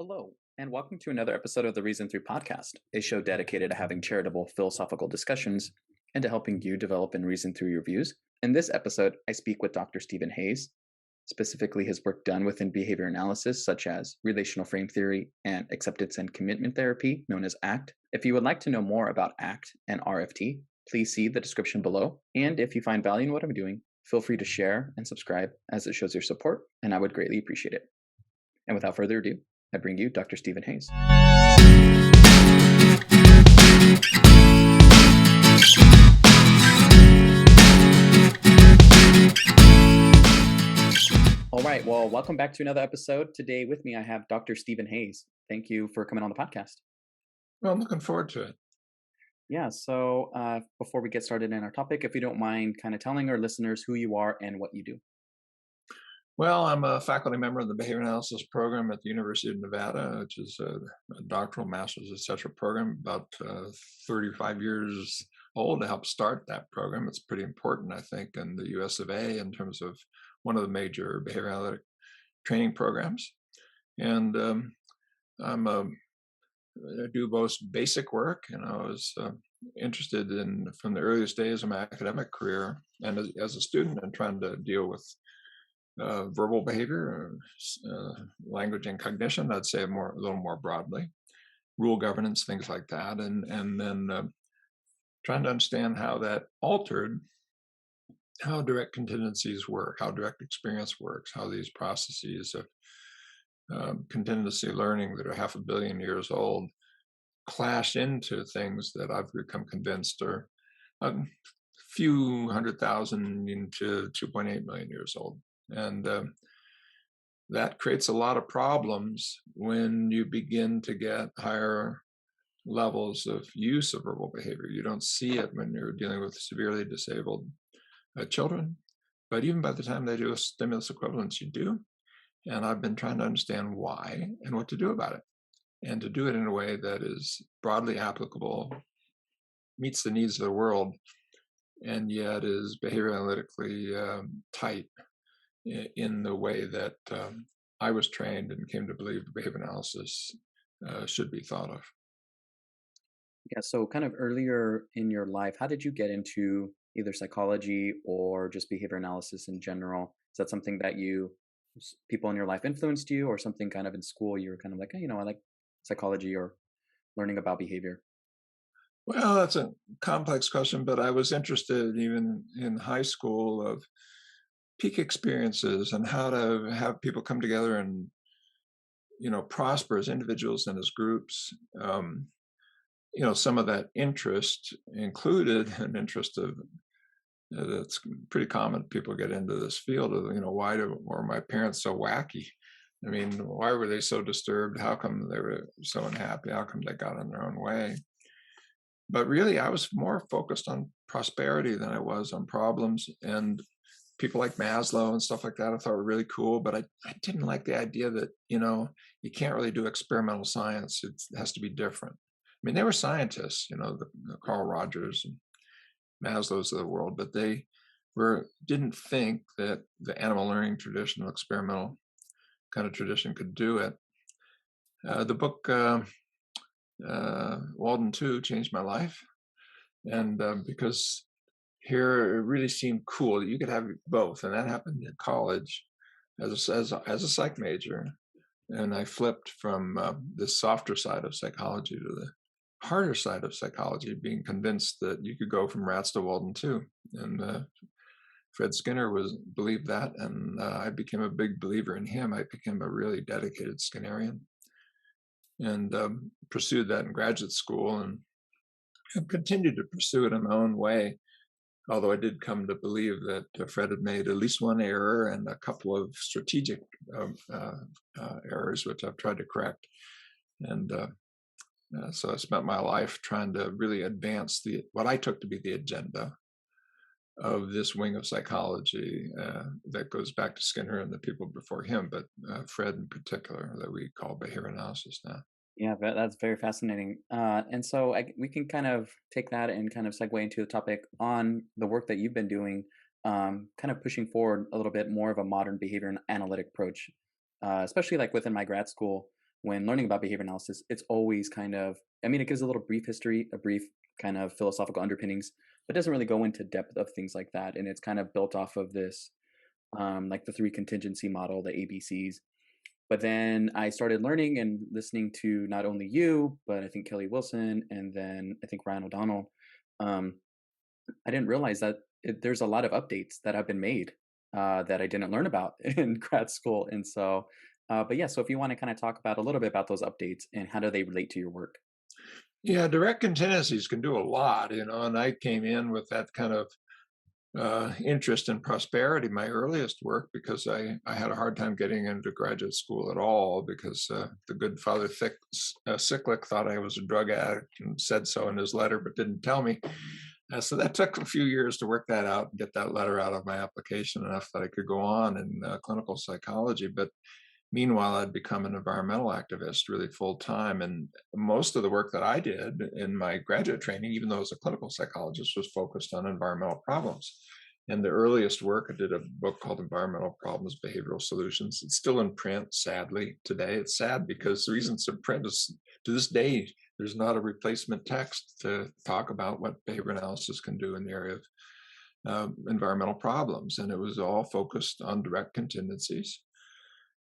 Hello, and welcome to another episode of the Reason Through podcast, a show dedicated to having charitable philosophical discussions and to helping you develop and reason through your views. In this episode, I speak with Dr. Steven Hayes, specifically his work done within behavior analysis, such as Relational Fram Theory and Acceptance and Commitment Therapy, known as ACT. If you would like to know more about ACT and RFT, please see the description below. And if you find value in what I'm doing, feel free to share and subscribe as it shows your support, and I would greatly appreciate it. And without further ado, I bring you Dr. Steven Hayes. All right, well, welcome back to another episode. Today with me, I have Dr. Steven Hayes. Thank you for coming on the podcast. Well, I'm looking forward to it. Yeah, so before we get started in our topic, if you don't mind kind of telling our listeners who you are and what you do. Well, I'm a faculty member of the Behavior Analysis program at the University of Nevada, which is a doctoral, master's, etc. program, about 35 years old to help start that program. It's pretty important, I think, in the US of A in terms of one of the major behavior analytic training programs. And I do both basic work, and I was interested in, from the earliest days of my academic career and as a student, and trying to deal with verbal behavior, language and cognition, I'd say a little more broadly, rule governance, things like that, and then trying to understand how that altered how direct contingencies work, how direct experience works, how these processes of contingency learning that are 500 million years old clash into things that I've become convinced are a few 100,000 into 2.8 million years old. And that creates a lot of problems when you begin to get higher levels of use of verbal behavior. You don't see it when you're dealing with severely disabled children, but even by the time they do a stimulus equivalence, you do. And I've been trying to understand why and what to do about it, and to do it in a way that is broadly applicable, meets the needs of the world, and yet is behavior analytically tight in the way that I was trained and came to believe behavior analysis should be thought of. Yeah, so kind of earlier in your life, how did you get into either psychology or just behavior analysis in general? Is that something that people in your life influenced you, or something kind of in school you were kind of like, hey, I like psychology or learning about behavior? Well, that's a complex question, but I was interested even in high school of peak experiences and how to have people come together and prosper as individuals and as groups. Some of that interest included an interest of that's pretty common. People get into this field of why were my parents so wacky? I mean, why were they so disturbed? How come they were so unhappy? How come they got in their own way? But really, I was more focused on prosperity than I was on problems. And people like Maslow and stuff like that I thought were really cool, but I didn't like the idea that, you can't really do experimental science. It has to be different. I mean, they were scientists, the Carl Rogers and Maslow's of the world, but they didn't think that the animal learning traditional experimental kind of tradition could do it. The book Walden 2 changed my life, and because here it really seemed cool that you could have both, and that happened in college as a psych major, and I flipped from the softer side of psychology to the harder side of psychology, being convinced that you could go from rats to Walden 2, and Fred Skinner believed that, and I became a big believer in him. I became a really dedicated Skinnerian, and pursued that in graduate school, and have continued to pursue it in my own way. Although I did come to believe that Fred had made at least one error and a couple of strategic errors, which I've tried to correct. And so I spent my life trying to really advance what I took to be the agenda of this wing of psychology that goes back to Skinner and the people before him, but Fred in particular, that we call behavior analysis now. Yeah, that's very fascinating. And so we can kind of take that and kind of segue into the topic on the work that you've been doing, kind of pushing forward a little bit more of a modern behavior and analytic approach, especially like within my grad school. when learning about behavior analysis, it's always kind of, I mean, it gives a little brief history, a brief kind of philosophical underpinnings, but doesn't really go into depth of things like that. And it's kind of built off of this, like the three contingency model, the ABCs. But then I started learning and listening to not only you, but I think Kelly Wilson and then I think Ryan O'Donnell. Um, I didn't realize that there's a lot of updates that have been made that I didn't learn about in grad school. And so, but yeah, so if you want to kind of talk about a little bit about those updates and how do they relate to your work? Yeah, direct contingencies can do a lot, and I came in with that kind of interest in prosperity, my earliest work, because I had a hard time getting into graduate school at all because the good Father Cyclic thought I was a drug addict and said so in his letter, but didn't tell me. So that took a few years to work that out and get that letter out of my application enough that I could go on in clinical psychology. But meanwhile, I'd become an environmental activist really full time. And most of the work that I did in my graduate training, even though I was a clinical psychologist, was focused on environmental problems. And the earliest work, I did a book called Environmental Problems, Behavioral Solutions. It's still in print, sadly, today. It's sad because the reason it's in print is to this day, there's not a replacement text to talk about what behavior analysis can do in the area of environmental problems. And it was all focused on direct contingencies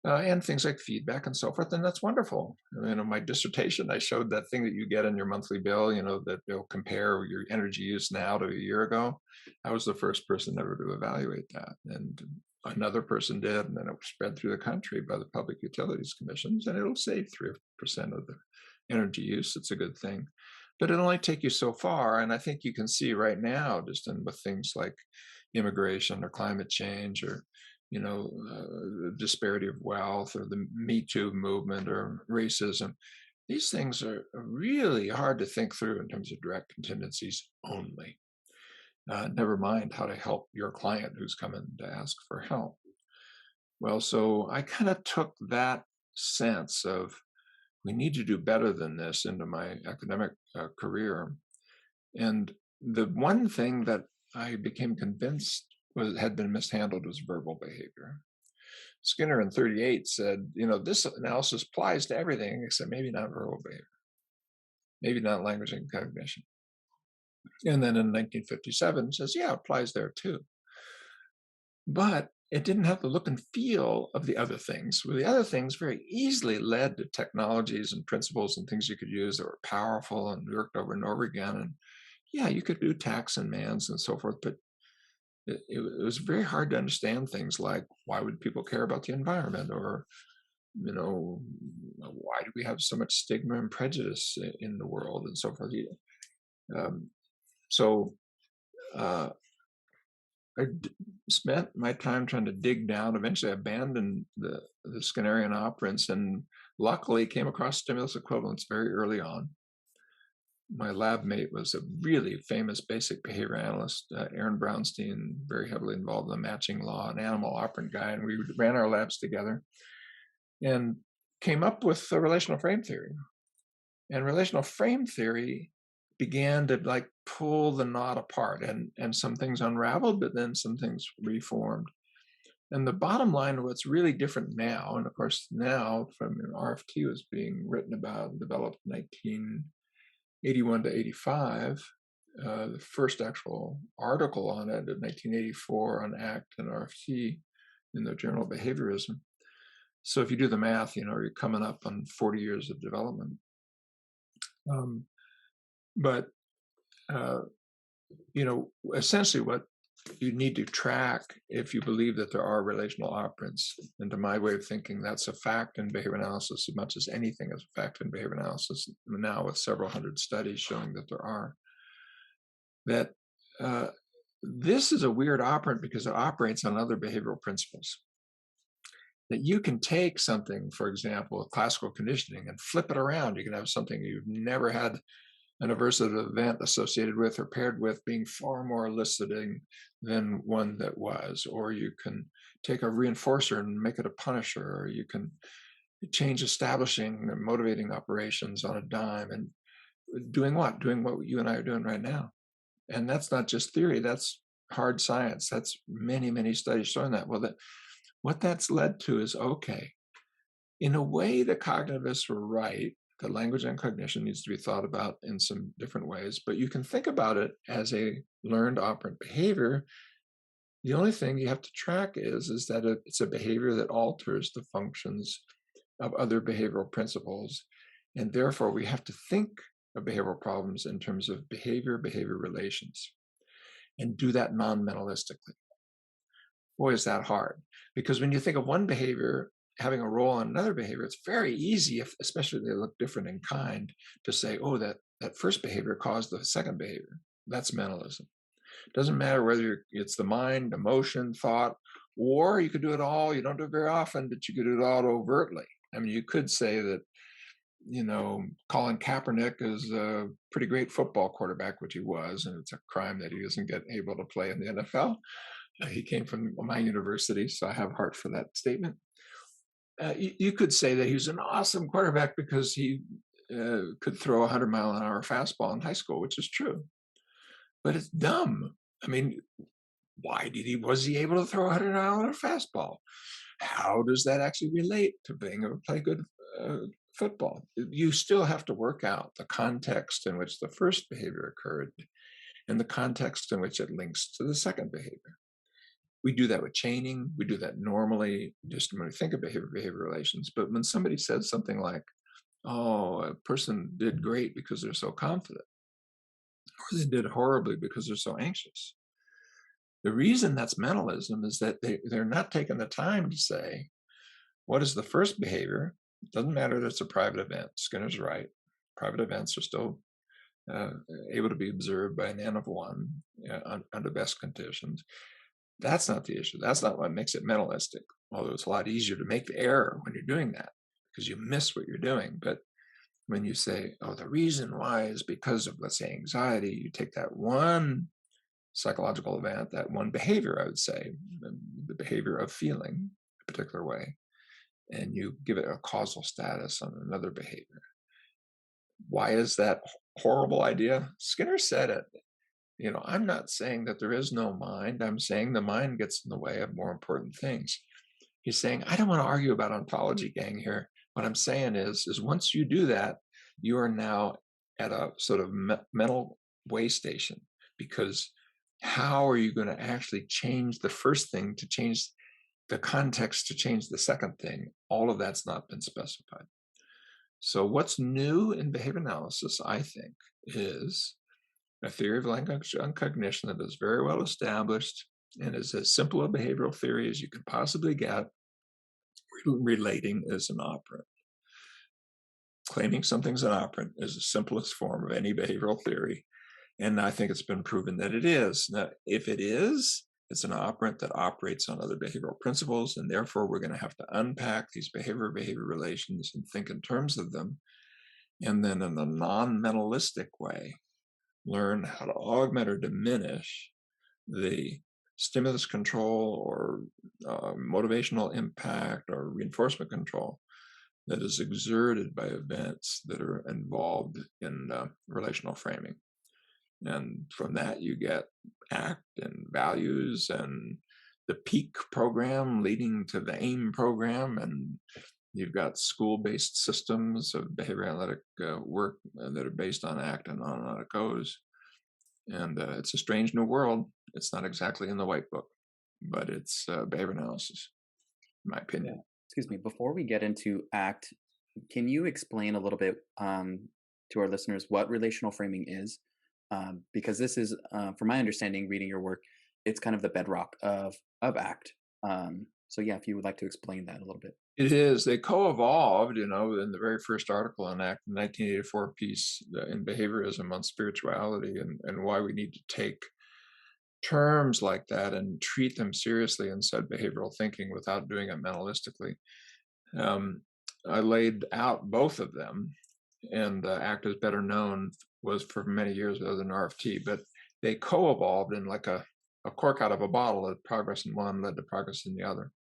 and things like feedback and so forth. And that's wonderful. I mean, in my dissertation, I showed that thing that you get in your monthly bill, that they'll compare your energy use now to a year ago. I was the first person ever to evaluate that. And another person did, and then it was spread through the country by the Public Utilities Commissions, and it'll save 3% of the energy use. It's a good thing. But it'll only take you so far. And I think you can see right now, just with things like immigration or climate change or the disparity of wealth or the Me Too movement or racism. These things are really hard to think through in terms of direct contingencies only. Never mind how to help your client who's coming to ask for help. Well, so I kind of took that sense of we need to do better than this into my academic career. And the one thing that I became convinced had been mishandled was verbal behavior. Skinner in 38 said, this analysis applies to everything except maybe not verbal behavior, maybe not language and cognition. And then in 1957 says, yeah, it applies there too. But it didn't have the look and feel of the other things. Well, the other things very easily led to technologies and principles and things you could use that were powerful and worked over and over again. And yeah, you could do tax and mans and so forth, but it was very hard to understand things like why would people care about the environment, or why do we have so much stigma and prejudice in the world and so forth. Um, so I spent my time trying to dig down. Eventually, I abandoned the Skinnerian operants and luckily came across stimulus equivalence very early on. My lab mate was a really famous basic behavior analyst, Aaron Brownstein, very heavily involved in the matching law, an animal operant guy, and we ran our labs together and came up with the relational frame theory. And relational frame theory began to pull the knot apart, and some things unraveled, but then some things reformed. And the bottom line, what's really different now, and of course now from RFT was being written about and developed in 1981 to 85. The first actual article on it in 1984 on ACT and RFT in the Journal of Behaviorism. So if you do the math, you're coming up on 40 years of development. But essentially what you need to track if you believe that there are relational operants, and to my way of thinking, that's a fact in behavior analysis as much as anything is a fact in behavior analysis now, with several hundred studies showing that there are, that this is a weird operant because it operates on other behavioral principles. That you can take something, for example, classical conditioning, and flip it around. You can have something you've never had an aversive event associated with or paired with being far more eliciting than one that was. Or you can take a reinforcer and make it a punisher, or you can change establishing and motivating operations on a dime. And doing what? Doing what you and I are doing right now. And that's not just theory, that's hard science. That's many, many studies showing that. Well, what that's led to is, okay, In a way, the cognitivists were right. The language and cognition needs to be thought about in some different ways, but you can think about it as a learned operant behavior. The only thing you have to track is that it's a behavior that alters the functions of other behavioral principles. And therefore, we have to think of behavioral problems in terms of behavior relations and do that non mentalistically. Boy, is that hard. Because when you think of one behavior having a role in another behavior, it's very easy, if, especially if they look different in kind, to say, oh, that first behavior caused the second behavior. That's mentalism. Doesn't matter whether it's the mind, emotion, thought, or you could do it all. You don't do it very often, but you could do it all overtly. I mean, you could say that, Colin Kaepernick is a pretty great football quarterback, which he was, and it's a crime that he doesn't get able to play in the NFL. He came from my university, so I have heart for that statement. You could say that he was an awesome quarterback because he could throw a 100-mile-an-hour fastball in high school, which is true. But it's dumb. I mean, why was he able to throw a 100-mile-an-hour fastball? How does that actually relate to being able to play good football? You still have to work out the context in which the first behavior occurred and the context in which it links to the second behavior. We do that with chaining. We do that normally just when we think of behavior relations. But when somebody says something like, oh, a person did great because they're so confident, or they did horribly because they're so anxious. The reason that's mentalism is that they're not taking the time to say, what is the first behavior? It doesn't matter that it's a private event. Skinner's right. Private events are still able to be observed by an N of one under best conditions. That's not the issue. That's not what makes it mentalistic, although it's a lot easier to make the error when you're doing that because you miss what you're doing. But when you say, oh, the reason why is because of, let's say, anxiety, you take that one psychological event, that one behavior, I would say, the behavior of feeling a particular way, and you give it a causal status on another behavior. Why is that horrible idea? Skinner said it. I'm not saying that there is no mind. I'm saying the mind gets in the way of more important things. He's saying, I don't want to argue about ontology, gang, here. What I'm saying is once you do that, you are now at a sort of mental way station, because how are you going to actually change the first thing to change the context to change the second thing? All of that's not been specified. So what's new in behavior analysis, I think, is a theory of language and cognition that is very well established and is as simple a behavioral theory as you can possibly get. Relating is an operant. Claiming something's an operant is the simplest form of any behavioral theory. And I think it's been proven that it is. Now, if it is, it's an operant that operates on other behavioral principles. And therefore, we're going to have to unpack these behavior relations and think in terms of them. And then in a non-mentalistic way, learn how to augment or diminish the stimulus control or motivational impact or reinforcement control that is exerted by events that are involved in relational framing. And from that, you get ACT and values and the PEAK program leading to the AIM program. And you've got school-based systems of behavior analytic work that are based on ACT, and on it goes. And it's a strange new world. It's not exactly in the white book, but it's behavior analysis, in my opinion. Yeah. Excuse me. Before we get into ACT, can you explain a little bit to our listeners what relational framing is? Because this is, from my understanding, reading your work, it's kind of the bedrock of ACT. So yeah, if you would like to explain that a little bit. It is. They co-evolved, in the very first article on ACT, the 1984 piece in Behaviorism on spirituality and why we need to take terms like that and treat them seriously inside behavioral thinking without doing it mentalistically. I laid out both of them, and ACT is better known was for many years other than RFT, but they co-evolved in like a cork out of a bottle. That progress in one led to progress in the other.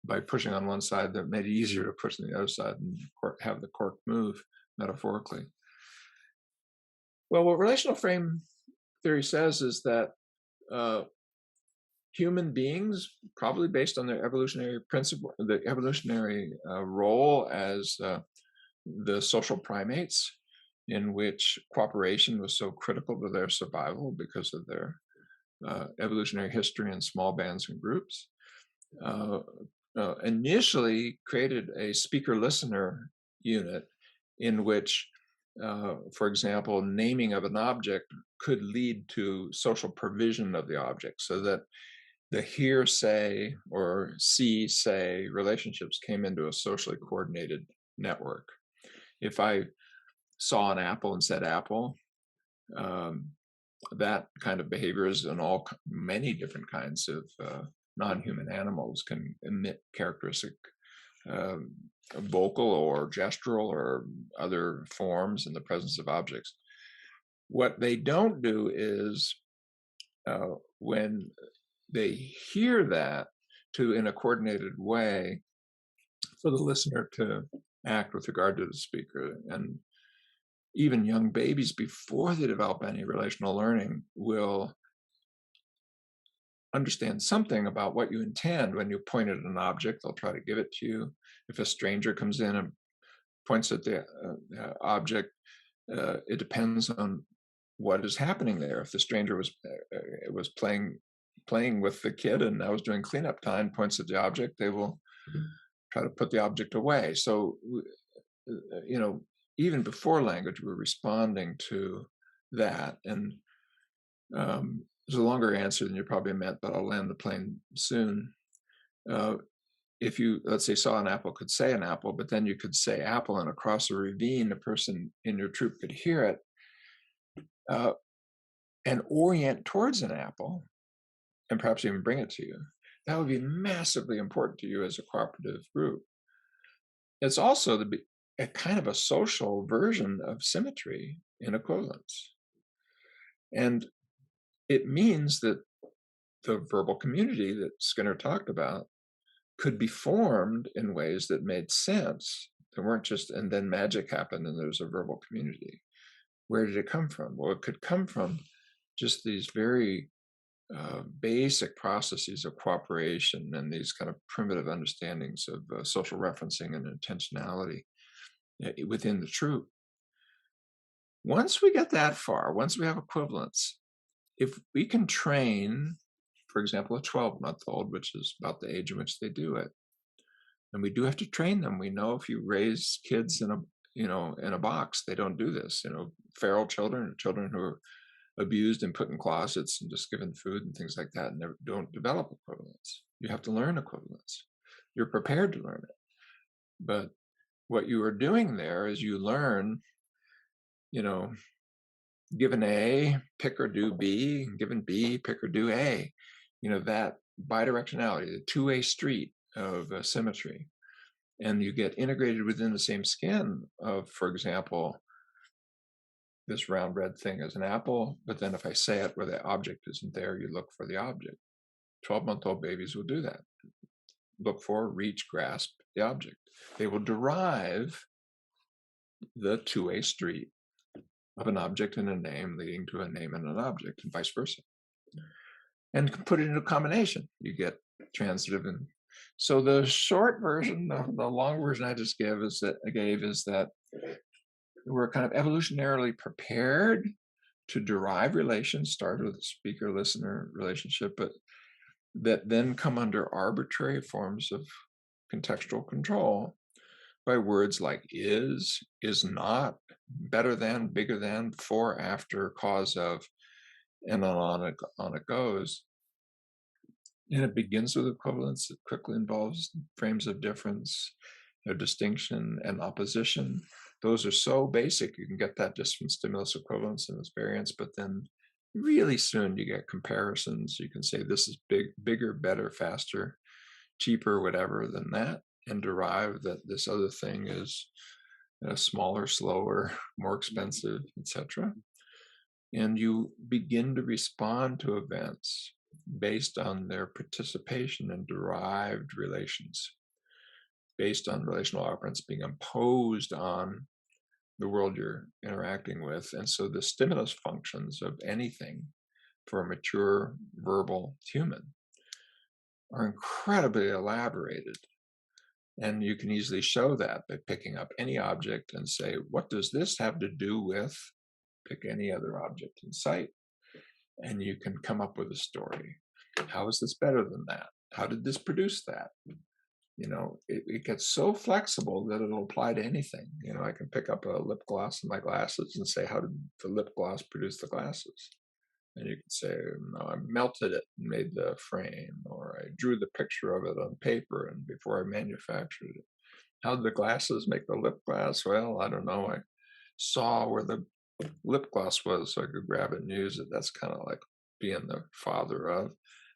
By pushing on one side, that made it easier to push on the other side and have the cork move metaphorically. Well, what relational frame theory says is that human beings, probably based on their evolutionary principle, the evolutionary role as the social primates, in which cooperation was so critical to their survival because of their evolutionary history in small bands and groups, uh, initially created a speaker listener unit in which, for example, naming of an object could lead to social provision of the object, so that the hear say or see say relationships came into a socially coordinated network. If I saw an apple and said apple, um, that kind of behavior is in many different kinds of non-human animals can emit characteristic um, vocal or gestural or other forms in the presence of objects. What they don't do is when they hear that, to in a coordinated way for the listener to act with regard to the speaker. And even young babies, before they develop any relational learning, will understand something about what you intend. When you point at an object, they'll try to give it to you. If a stranger comes in and points at the object, it depends on what is happening there. If the stranger was playing with the kid and I was doing cleanup time, points at the object, they will try to put the object away. So, you know, even before language, we're responding to that. And there's a longer answer than you probably meant, but I'll land the plane soon. Uh, if you, let's say, saw an apple, could say an apple, but then you could say apple, and across a ravine, a person in your troop could hear it and orient towards an apple, and perhaps even bring it to you. That would be massively important to you as a cooperative group. It's also a kind of a social version of symmetry in equivalence. And it means that the verbal community that Skinner talked about could be formed in ways that made sense. There weren't just, and then magic happened and there's a verbal community. Where did it come from? Well, it could come from just these very basic processes of cooperation and these kind of primitive understandings of social referencing and intentionality within the troop. Once we get that far, once we have equivalence, if we can train, for example, a 12-month-old, which is about the age in which they do it, and we do have to train them. We know if you raise kids in a box, they don't do this. Feral children, children who are abused and put in closets and just given food and things like that, and don't develop equivalence. You have to learn equivalence. You're prepared to learn it. But what you are doing there is you learn, given A, pick or do B, given B, pick or do A. That bidirectionality, the two-way street of symmetry. And you get integrated within the same skin of, for example, this round red thing is an apple, but then if I say it where the object isn't there, you look for the object. 12-month-old babies will do that. Look for, reach, grasp the object. They will derive the two-way street of an object and a name leading to a name and an object, and vice versa. And put it into a combination. You get transitive. And so the short version, the long version I just gave is that we're kind of evolutionarily prepared to derive relations, start with a speaker-listener relationship, but that then come under arbitrary forms of contextual control by words like is not, better than, bigger than, for, after, cause of, and on it goes. And it begins with equivalence. It quickly involves frames of difference, distinction, and opposition. Those are so basic. You can get that just from stimulus equivalence and its variance, but then really soon you get comparisons. You can say this is bigger, better, faster, cheaper, whatever than that, and derive that this other thing is smaller, slower, more expensive, etc. And you begin to respond to events based on their participation in derived relations, based on relational operants being imposed on the world you're interacting with. And so the stimulus functions of anything for a mature verbal human are incredibly elaborated. And you can easily show that by picking up any object and say, what does this have to do with, pick any other object in sight, and you can come up with a story. How is this better than that? How did this produce that? It gets so flexible that it'll apply to anything. I can pick up a lip gloss in my glasses and say, how did the lip gloss produce the glasses? And you can say, no, I melted it and made the frame, or I drew the picture of it on paper and before I manufactured it. How did the glasses make the lip gloss? Well, I don't know. I saw where the lip gloss was so I could grab it and use it. That's kind of like being the father of.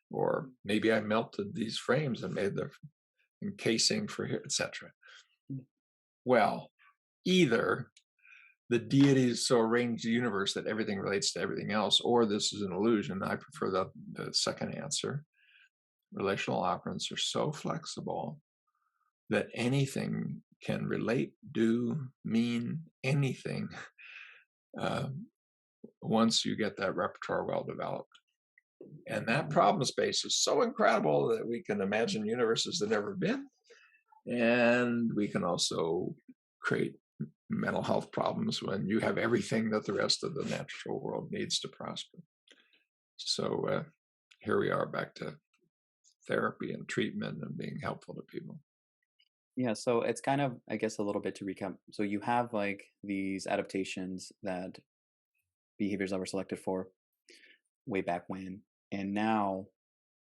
Or maybe I melted these frames and made the encasing for here, etc. Well, either the deities so arrange the universe that everything relates to everything else, or this is an illusion. I prefer the second answer. Relational operands are so flexible that anything can relate, do, mean anything once you get that repertoire well developed. And that problem space is so incredible that we can imagine universes that never been. And we can also create mental health problems when you have everything that the rest of the natural world needs to prosper. So here we are back to therapy and treatment and being helpful to people. Yeah, so it's kind of, I guess, a little bit to recap. So you have like these adaptations that behaviors that were selected for way back when, and now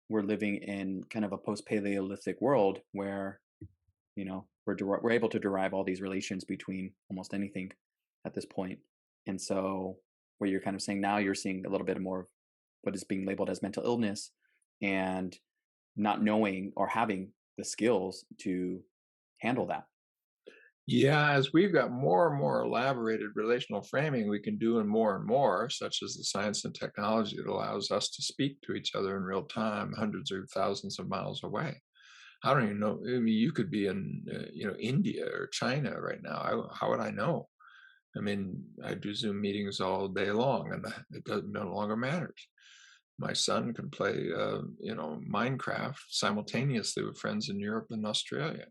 we're living in kind of a post-Paleolithic world where we're able to derive all these relations between almost anything at this point. And so where you're kind of saying now you're seeing a little bit more of what is being labeled as mental illness and not knowing or having the skills to handle that. Yeah, as we've got more and more elaborated relational framing, we can do and more, such as the science and technology that allows us to speak to each other in real time, hundreds or thousands of miles away. I don't even know. I mean, you could be in, India or China right now. How would I know? I mean, I do Zoom meetings all day long, and no longer matters. My son can play, Minecraft simultaneously with friends in Europe and Australia.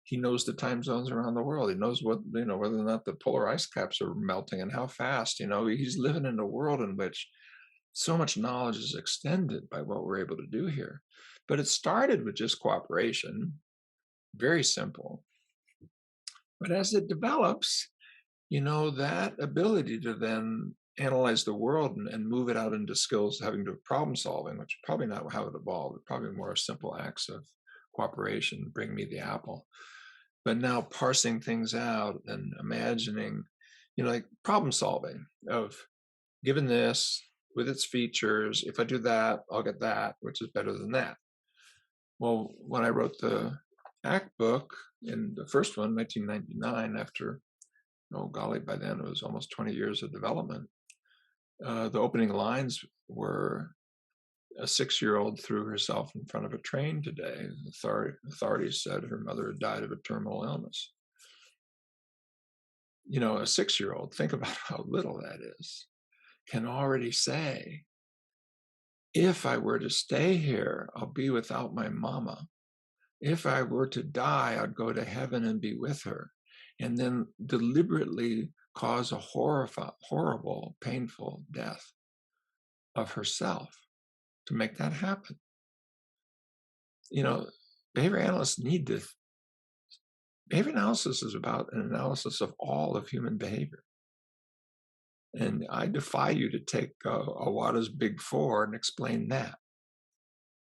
He knows the time zones around the world. He knows whether or not the polar ice caps are melting and how fast. He's living in a world in which so much knowledge is extended by what we're able to do here. But it started with just cooperation, very simple. But as it develops, that ability to then analyze the world and move it out into skills having to do problem solving, which is probably not how it evolved, probably more simple acts of cooperation, bring me the apple. But now parsing things out and imagining, like problem solving of given this with its features, if I do that, I'll get that, which is better than that. Well, when I wrote the ACT book in the first one, 1999, after, oh golly, by then it was almost 20 years of development, the opening lines were, a 6-year-old threw herself in front of a train today. Authorities said her mother had died of a terminal illness. A 6-year-old, think about how little that is, can already say, if I were to stay here, I'll be without my mama. If I were to die, I'd go to heaven and be with her. And then deliberately cause a horrible, painful death of herself to make that happen. Behavior analysts need to. Behavior analysis is about an analysis of all of human behavior. And I defy you to take Awada's Big Four and explain that.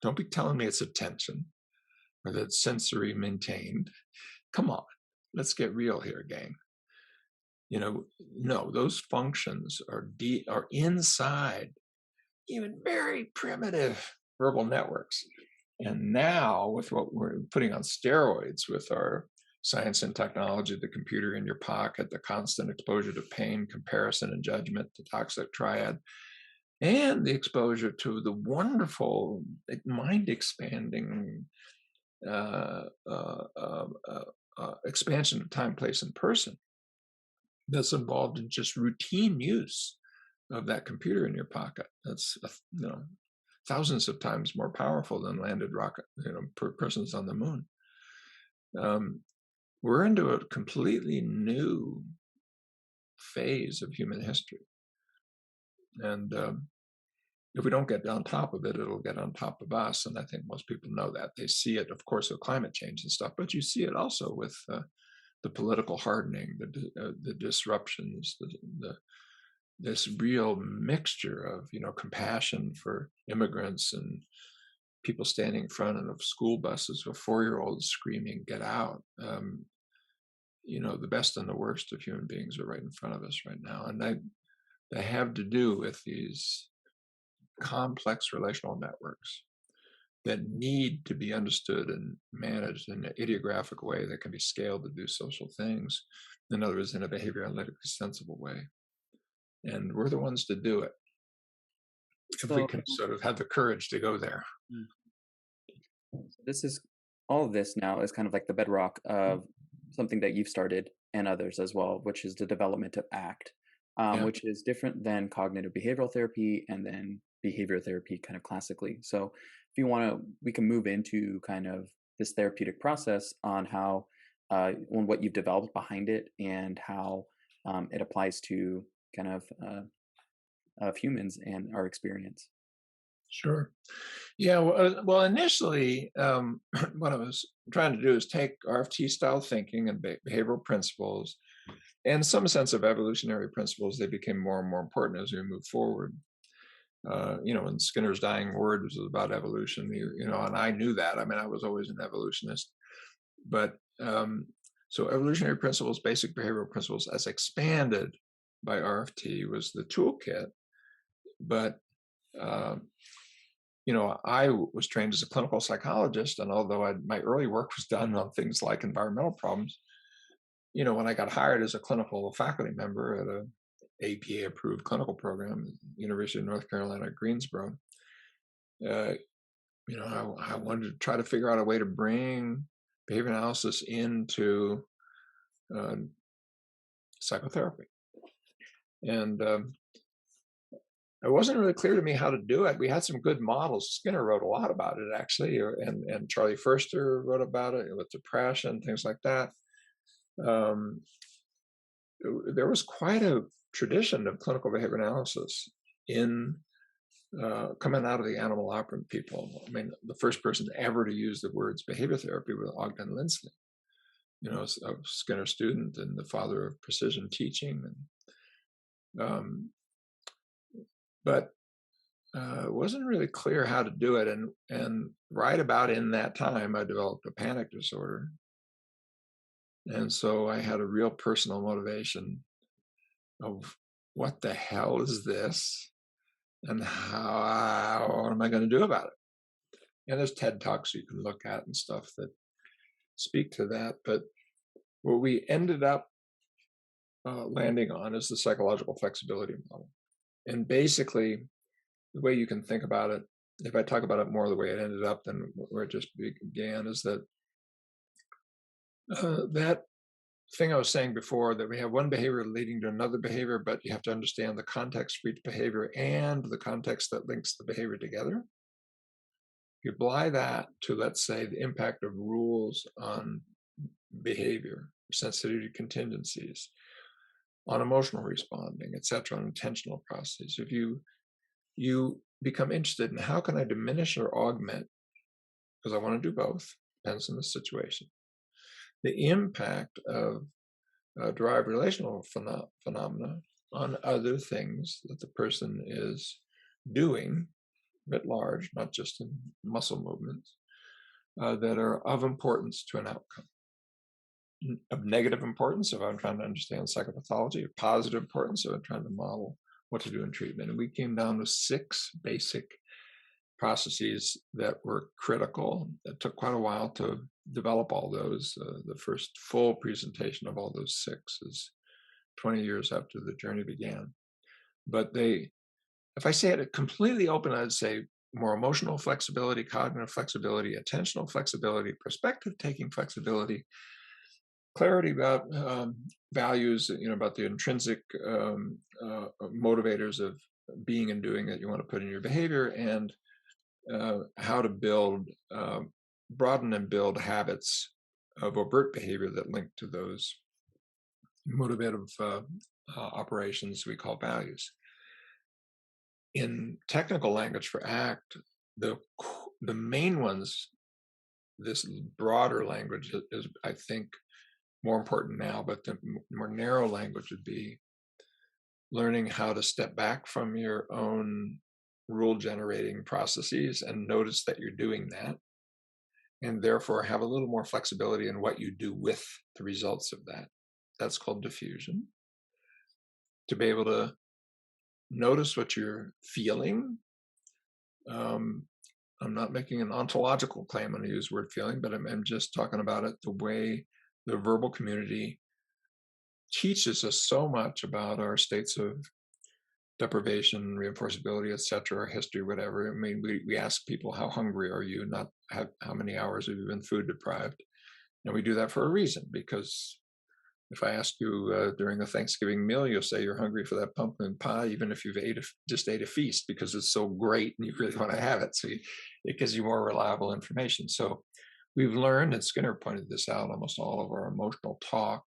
Don't be telling me it's attention or that it's sensory maintained. Come on, let's get real here, gang. No, those functions are inside even very primitive verbal networks. And now with what we're putting on steroids with our science and technology, the computer in your pocket, the constant exposure to pain, comparison, and judgment, the toxic triad, and the exposure to the wonderful mind-expanding expansion of time, place, and person that's involved in just routine use of that computer in your pocket. That's thousands of times more powerful than landed rocket, persons on the moon. Um, we're into a completely new phase of human history. And if we don't get on top of it, it'll get on top of us. And I think most people know that. They see it, of course, with climate change and stuff, but you see it also with the political hardening, the disruptions, this real mixture of compassion for immigrants and people standing in front of school buses with 4-year-olds screaming, "Get out!" The best and the worst of human beings are right in front of us right now, and they have to do with these complex relational networks that need to be understood and managed in an idiographic way that can be scaled to do social things. In other words, in a behavior analytically sensible way. And we're the ones to do it if we So can sort of have the courage to go there. mm, this is all of this now is kind of like the bedrock of something that you've started and others as well, which is the development of ACT, Yeah, which is different than cognitive behavioral therapy and then behavior therapy kind of classically. So if you want to, we can move into kind of this therapeutic process on how, on what you've developed behind it and how it applies to kind of humans and our experience. sure. Yeah, well, initially, what I was trying to do is take RFT style thinking and behavioral principles and some sense of evolutionary principles. They became more and more important as we move forward. And Skinner's dying word was about evolution, and I knew that. I mean, I was always an evolutionist. But so evolutionary principles, basic behavioral principles, as expanded by RFT, was the toolkit. But uh, I was trained as a clinical psychologist, and although my early work was done on things like environmental problems, when I got hired as a clinical faculty member at a APA approved clinical program at University of North Carolina at Greensboro, uh, I wanted to try to figure out a way to bring behavior analysis into uh, psychotherapy. And it wasn't really clear to me how to do it. We had some good models. Skinner wrote a lot about it, actually, and Charlie Furster wrote about it with depression, things like that. Um, there was quite a tradition of clinical behavior analysis in coming out of the animal operant people. I mean, the first person ever to use the words behavior therapy was Ogden Lindsley, a Skinner student and the father of precision teaching. Um, but it wasn't really clear how to do it. And right about in that time, I developed a panic disorder. And so I had a real personal motivation of what the hell is this? And what am I going to do about it? And there's TED Talks you can look at and stuff that speak to that. But what we ended up landing on is the psychological flexibility model. And basically, the way you can think about it, if I talk about it more the way it ended up than where it just began, is that that thing I was saying before, that we have one behavior leading to another behavior, but you have to understand the context for each behavior and the context that links the behavior together. You apply that to, let's say, the impact of rules on behavior, sensitivity to contingencies, on emotional responding, etc., on intentional processes. If you become interested in how can I diminish or augment, because I want to do both, depends on the situation, the impact of derived relational phenomena on other things that the person is doing writ large, not just in muscle movements, that are of importance to an outcome. Of negative importance if I'm trying to understand psychopathology, of positive importance if I'm trying to model what to do in treatment. And we came down to 6 basic processes that were critical. It took quite a while to develop all those. The first full presentation of all those 6 is 20 years after the journey began. But if I say it completely open, I'd say more emotional flexibility, cognitive flexibility, attentional flexibility, perspective taking flexibility, clarity about values, about the intrinsic motivators of being and doing that you want to put in your behavior, and how to broaden and build habits of overt behavior that link to those motivative operations we call values. In technical language for ACT, the main ones, this broader language is, I think, more important now, but the more narrow language would be learning how to step back from your own rule generating processes and notice that you're doing that, and therefore have a little more flexibility in what you do with the results of that. That's called diffusion. To be able to notice what you're feeling. I'm not making an ontological claim when I use the word feeling, but I'm just talking about it the way the verbal community teaches us so much about our states of deprivation, reinforceability, etc., or history, whatever. I mean, we ask people, how hungry are you, not how many hours have you been food deprived? And we do that for a reason, because if I ask you during a Thanksgiving meal, you'll say you're hungry for that pumpkin pie, even if you've just ate a feast, because it's so great and you really want to have it. So it gives you more reliable information. So we've learned, and Skinner pointed this out, almost all of our emotional talk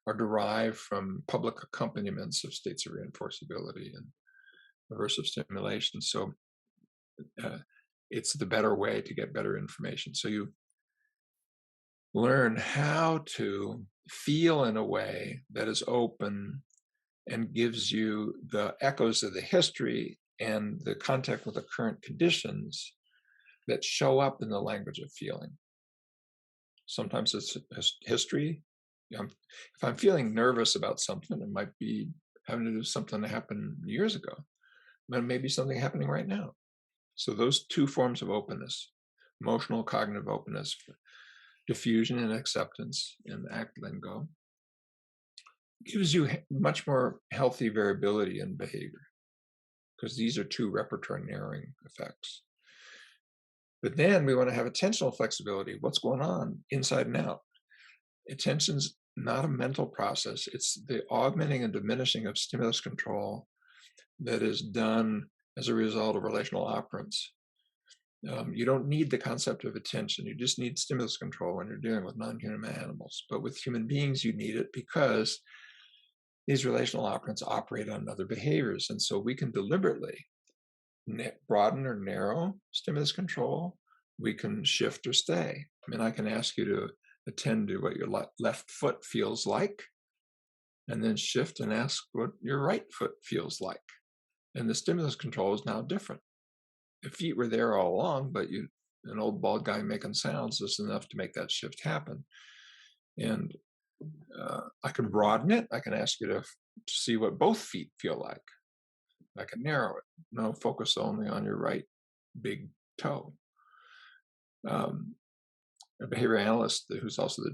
are derived from public accompaniments of states of reinforceability and aversive stimulation. So it's the better way to get better information. So you learn how to feel in a way that is open and gives you the echoes of the history and the contact with the current conditions that show up in the language of feeling. Sometimes it's history. If I'm feeling nervous about something, it might be having to do with something that happened years ago, but it may be something happening right now. So those two forms of openness, emotional, cognitive openness, diffusion and acceptance in ACT lingo, gives you much more healthy variability in behavior, because these are two repertoire narrowing effects. But then we want to have attentional flexibility. What's going on inside and out? Attention's not a mental process. It's the augmenting and diminishing of stimulus control that is done as a result of relational operants. You don't need the concept of attention. You just need stimulus control when you're dealing with non-human animals. But with human beings, you need it because these relational operants operate on other behaviors. And so we can deliberately broaden or narrow stimulus control. We can shift or stay. I mean, I can ask you to attend to what your left foot feels like, and then shift and ask what your right foot feels like. And the stimulus control is now different. The feet were there all along, but an old bald guy making sounds is enough to make that shift happen. And I can broaden it. I can ask you to see what both feet feel like. I can narrow it. No, focus only on your right big toe. A behavior analyst who's also the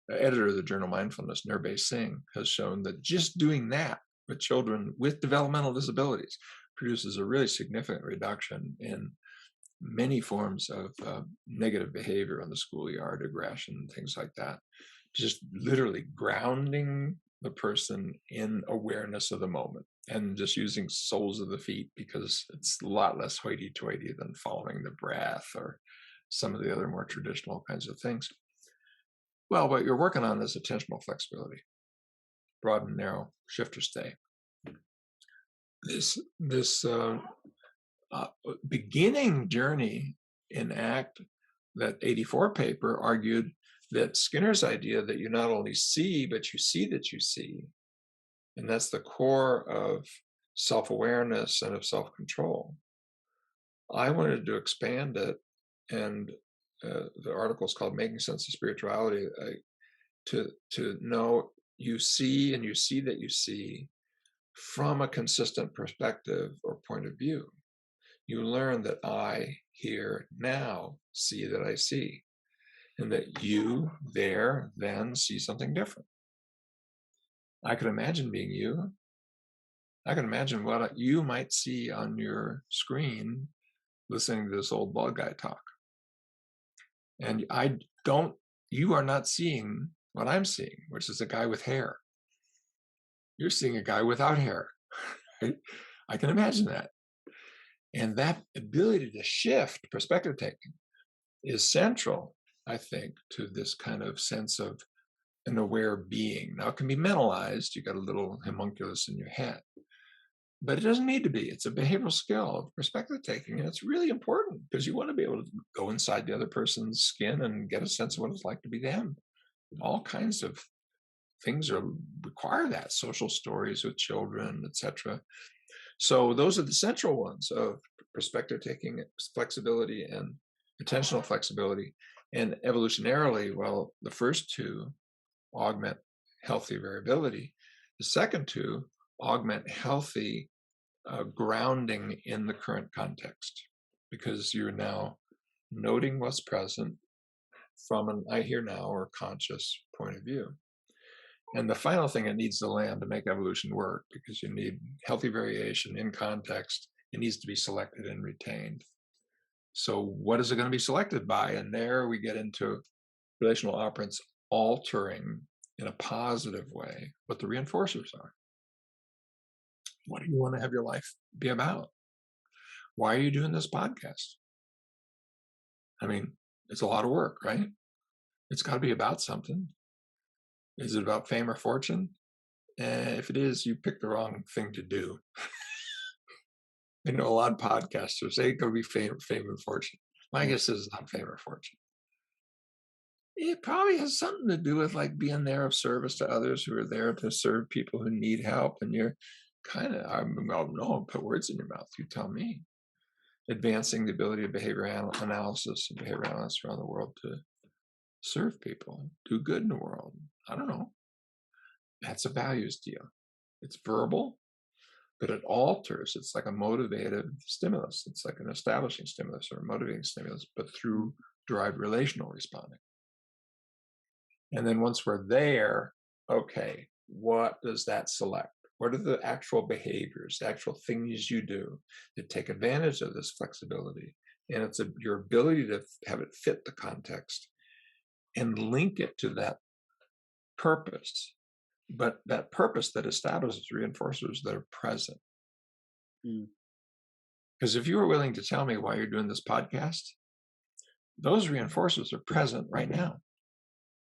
editor of the journal Mindfulness, Nirbhay Singh, has shown that just doing that with children with developmental disabilities produces a really significant reduction in many forms of negative behavior on the schoolyard, aggression, things like that. Just literally grounding the person in awareness of the moment and just using soles of the feet, because it's a lot less hoity-toity than following the breath or some of the other more traditional kinds of things. Well, what you're working on is attentional flexibility, broaden, narrow, shift or stay. This beginning journey in ACT, that 84 paper argued that Skinner's idea that you not only see, but you see that you see, and that's the core of self-awareness and of self-control. I wanted to expand it, and the article is called Making Sense of Spirituality, to know you see, and you see that you see from a consistent perspective or point of view. You learn that I here now see that I see, and that you there then see something different. I can imagine being you. I can imagine what you might see on your screen listening to this old bald guy talk. And you are not seeing what I'm seeing, which is a guy with hair. You're seeing a guy without hair. Right? I can imagine that. And that ability to shift perspective taking is central, I think, to this kind of sense of an aware being. Now, it can be mentalized. You got a little homunculus in your head, but it doesn't need to be. It's a behavioral skill of perspective taking. And it's really important because you want to be able to go inside the other person's skin and get a sense of what it's like to be them. All kinds of things require that, social stories with children, etc. So those are the central ones of perspective taking, flexibility, and attentional flexibility. And evolutionarily, well, the first two augment healthy variability. The second two augment healthy grounding in the current context, because you're now noting what's present from an I hear now or conscious point of view. And the final thing it needs to land to make evolution work, because you need healthy variation in context, it needs to be selected and retained. So what is it going to be selected by? And there we get into relational operants altering in a positive way what the reinforcers are. What do you want to have your life be about? Why are you doing this podcast? I mean, it's a lot of work, right? It's got to be about something. Is it about fame or fortune? If it is, you picked the wrong thing to do. I know a lot of podcasters, they go be fame and fortune. My guess is not fame or fortune. It probably has something to do with like being there of service to others who are there to serve people who need help. And you're kind of, I'll put words in your mouth. You tell me. Advancing the ability of behavior analysis and behavior analysts around the world to serve people, do good in the world. I don't know. That's a values deal. It's verbal, but it alters. It's like a motivative stimulus. It's like an establishing stimulus or a motivating stimulus, but through derived relational responding. And then once we're there, okay, what does that select? What are the actual behaviors, the actual things you do that take advantage of this flexibility? And it's your ability to have it fit the context and link it to that purpose, but that purpose that establishes reinforcers that are present. Because if you were willing to tell me why you're doing this podcast, those reinforcers are present right now.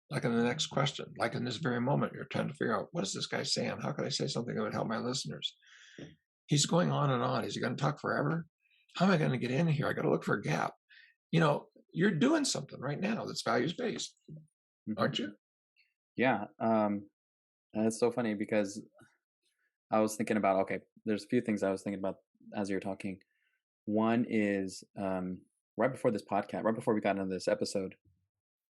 Like in the next question, like in this very moment, you're trying to figure out, what is this guy saying? How can I say something that would help my listeners? He's going on and on. Is he going to talk forever? How am I going to get in here? I got to look for a gap. You know, you're doing something right now that's values-based, aren't you? Yeah. And it's so funny because I was thinking about, okay, there's a few things I was thinking about as you're talking. One is right before this podcast, right before we got into this episode,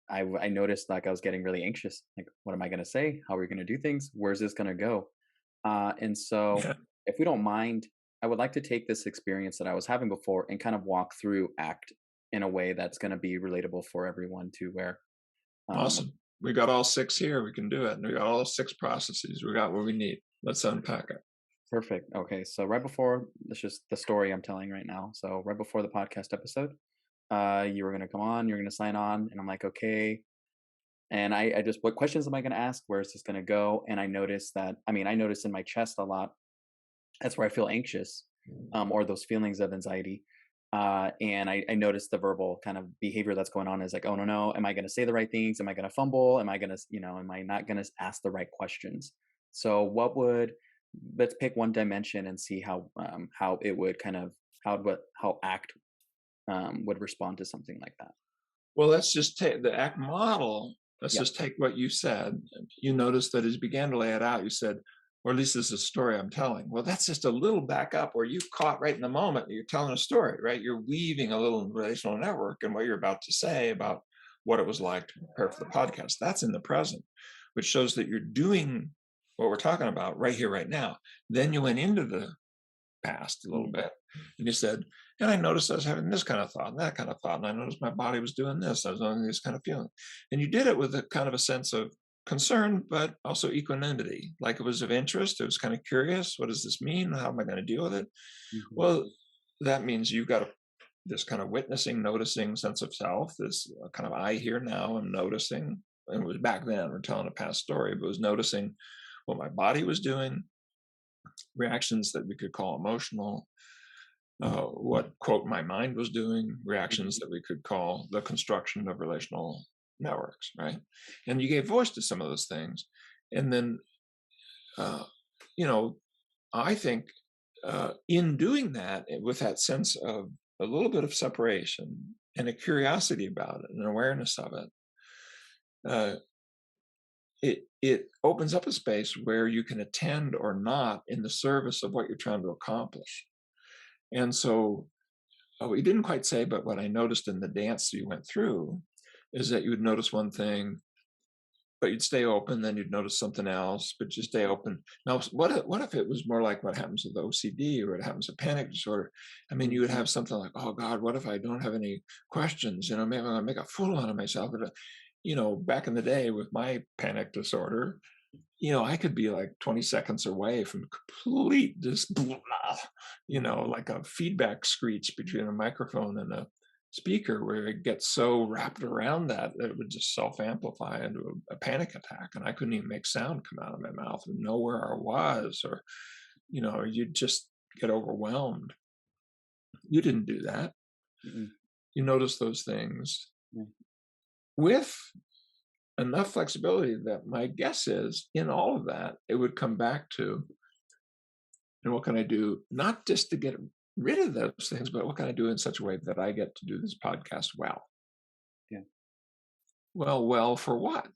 I noticed like I was getting really anxious. Like, what am I going to say? How are we going to do things? Where's this going to go? And so, if we don't mind, I would like to take this experience that I was having before and kind of walk through ACT in a way that's going to be relatable for everyone to where. Awesome. We got all 6 here. We can do it. And we got all 6 processes. We got what we need. Let's unpack it. Perfect. Okay. So right before, it's just the story I'm telling right now. So right before the podcast episode, you were going to come on, you're going to sign on. And I'm like, okay. And I just, what questions am I going to ask? Where is this going to go? And I noticed that, I noticed in my chest a lot. That's where I feel anxious, or those feelings of anxiety. And I noticed the verbal kind of behavior that's going on is like, oh, no, am I going to say the right things? Am I going to fumble? Am I going to, am I not going to ask the right questions? So let's pick one dimension and see how it would kind of, how ACT would respond to something like that. Well, let's just take the ACT model. Let's just take what you said. You noticed that as you began to lay it out, you said, or at least this is a story I'm telling. Well, that's just a little back up where you caught right in the moment. You're telling a story, right? You're weaving a little relational network and what you're about to say about what it was like to prepare for the podcast. That's in the present, which shows that you're doing what we're talking about right here, right now. Then you went into the past a little bit and you said, and I noticed I was having this kind of thought and that kind of thought. And I noticed my body was doing this. I was having this kind of feeling. And you did it with a kind of a sense of concern, but also equanimity. Like it was of interest. It was kind of curious. What does this mean? How am I going to deal with it? Well, that means you've got this kind of witnessing, noticing sense of self, this kind of I hear now and noticing. And it was back then, we're telling a past story, but it was noticing what my body was doing, reactions that we could call emotional, what, quote, my mind was doing, reactions that we could call the construction of relational networks, right? And you gave voice to some of those things. And then, uh, you know, I think in doing that, with that sense of a little bit of separation and a curiosity about it, an awareness of it, uh, it opens up a space where you can attend or not in the service of what you're trying to accomplish. And so, we didn't quite say, but what I noticed in the dance you went through is that you would notice one thing, but you'd stay open, then you'd notice something else, but you stay open. Now, what if it was more like what happens with OCD or what happens with panic disorder? I mean, you would Mm-hmm. have something like, oh God, what if I don't have any questions? Maybe I'm gonna make a fool out of myself. But, back in the day with my panic disorder, I could be like 20 seconds away from complete just, like a feedback screech between a microphone and a speaker where it gets so wrapped around that it would just self-amplify into a panic attack. And I couldn't even make sound come out of my mouth and know where I was, or, you'd just get overwhelmed. You didn't do that. Mm-hmm. You notice those things Yeah. with enough flexibility that my guess is in all of that, it would come back to, and what can I do? Not just to get rid of those things, but what can I do in such a way that I get to do this podcast well? Yeah. Well, for what?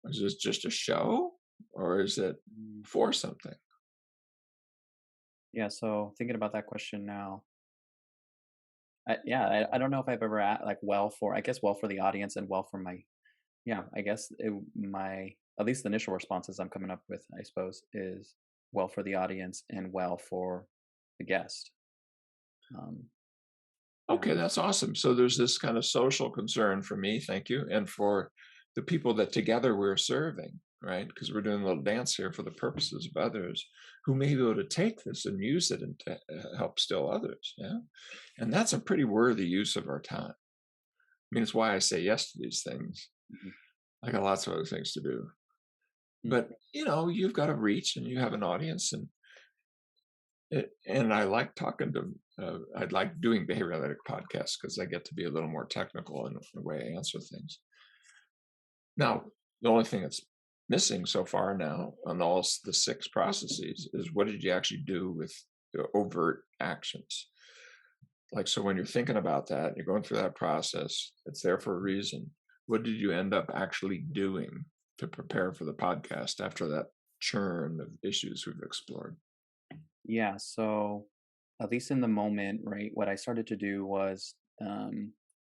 Is this just a show or is it Mm. for something? Yeah. So thinking about that question now, I don't know if I've ever like well for, I guess well for the audience and well for my, yeah, I guess my, at least the initial responses I'm coming up with, I suppose, is well for the audience and well for the guest. Um, yeah. Okay, that's awesome. So there's this kind of social concern for me, thank you, and for the people that together we're serving, right? Because we're doing a little dance here for the purposes of others who may be able to take this and use it and to help still others. Yeah. And that's a pretty worthy use of our time. I mean, it's why I say yes to these things. Mhm. I got lots of other things to do. Mm. But, you've got a reach and you have an audience, and I like talking to, I like doing behavior analytic podcasts because I get to be a little more technical in the way I answer things. Now, the only thing that's missing so far now on all the 6 processes is what did you actually do with the overt actions? Like, so when you're thinking about that, you're going through that process, it's there for a reason. What did you end up actually doing to prepare for the podcast after that churn of issues we've explored? Yeah. So at least in the moment, right, what I started to do was,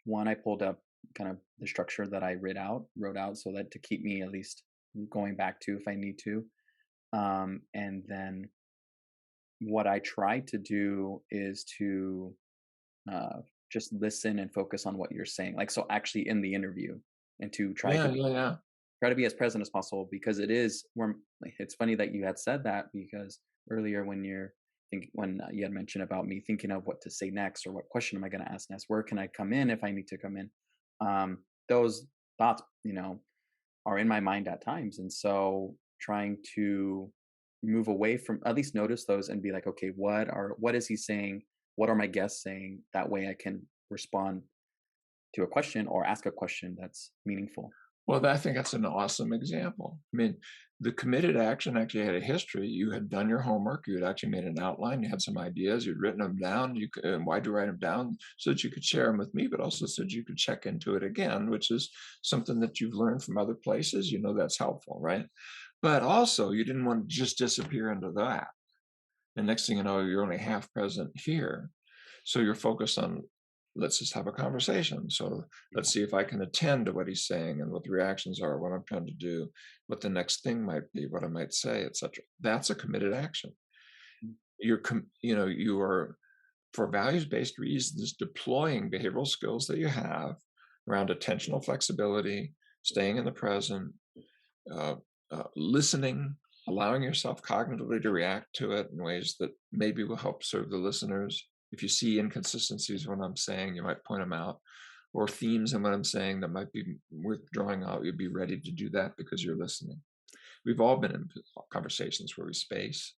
one, I pulled up kind of the structure that I wrote out so that to keep me at least going back to if I need to. And then what I tried to do is to uh, just listen and focus on what you're saying. Like, so actually in the interview, and to Yeah, yeah, yeah. try to be as present as possible because it is where like, it's funny that you had said that because earlier when you had mentioned about me thinking of what to say next or what question am I going to ask next, where can I come in if I need to come in, those thoughts, are in my mind at times. And so trying to move away from, at least notice those and be like, okay, what is he saying? What are my guests saying? That way I can respond to a question or ask a question that's meaningful. Well, I think that's an awesome example. I mean, the committed action actually had a history. You had done your homework. You had actually made an outline. You had some ideas. You'd written them down. And why'd you write them down? So that you could share them with me, but also so that you could check into it again, which is something that you've learned from other places. That's helpful, right? But also, you didn't want to just disappear into that. And next thing you know, you're only half present here. So you're focused on, let's just have a conversation. So let's see if I can attend to what he's saying and what the reactions are, what I'm trying to do, what the next thing might be, what I might say, etc. That's a committed action. You are, for values-based reasons, deploying behavioral skills that you have around attentional flexibility, staying in the present, uh, listening, allowing yourself cognitively to react to it in ways that maybe will help serve the listeners. If you see inconsistencies in what I'm saying, you might point them out, or themes in what I'm saying that might be worth drawing out. You'd be ready to do that because you're listening. We've all been in conversations where we space.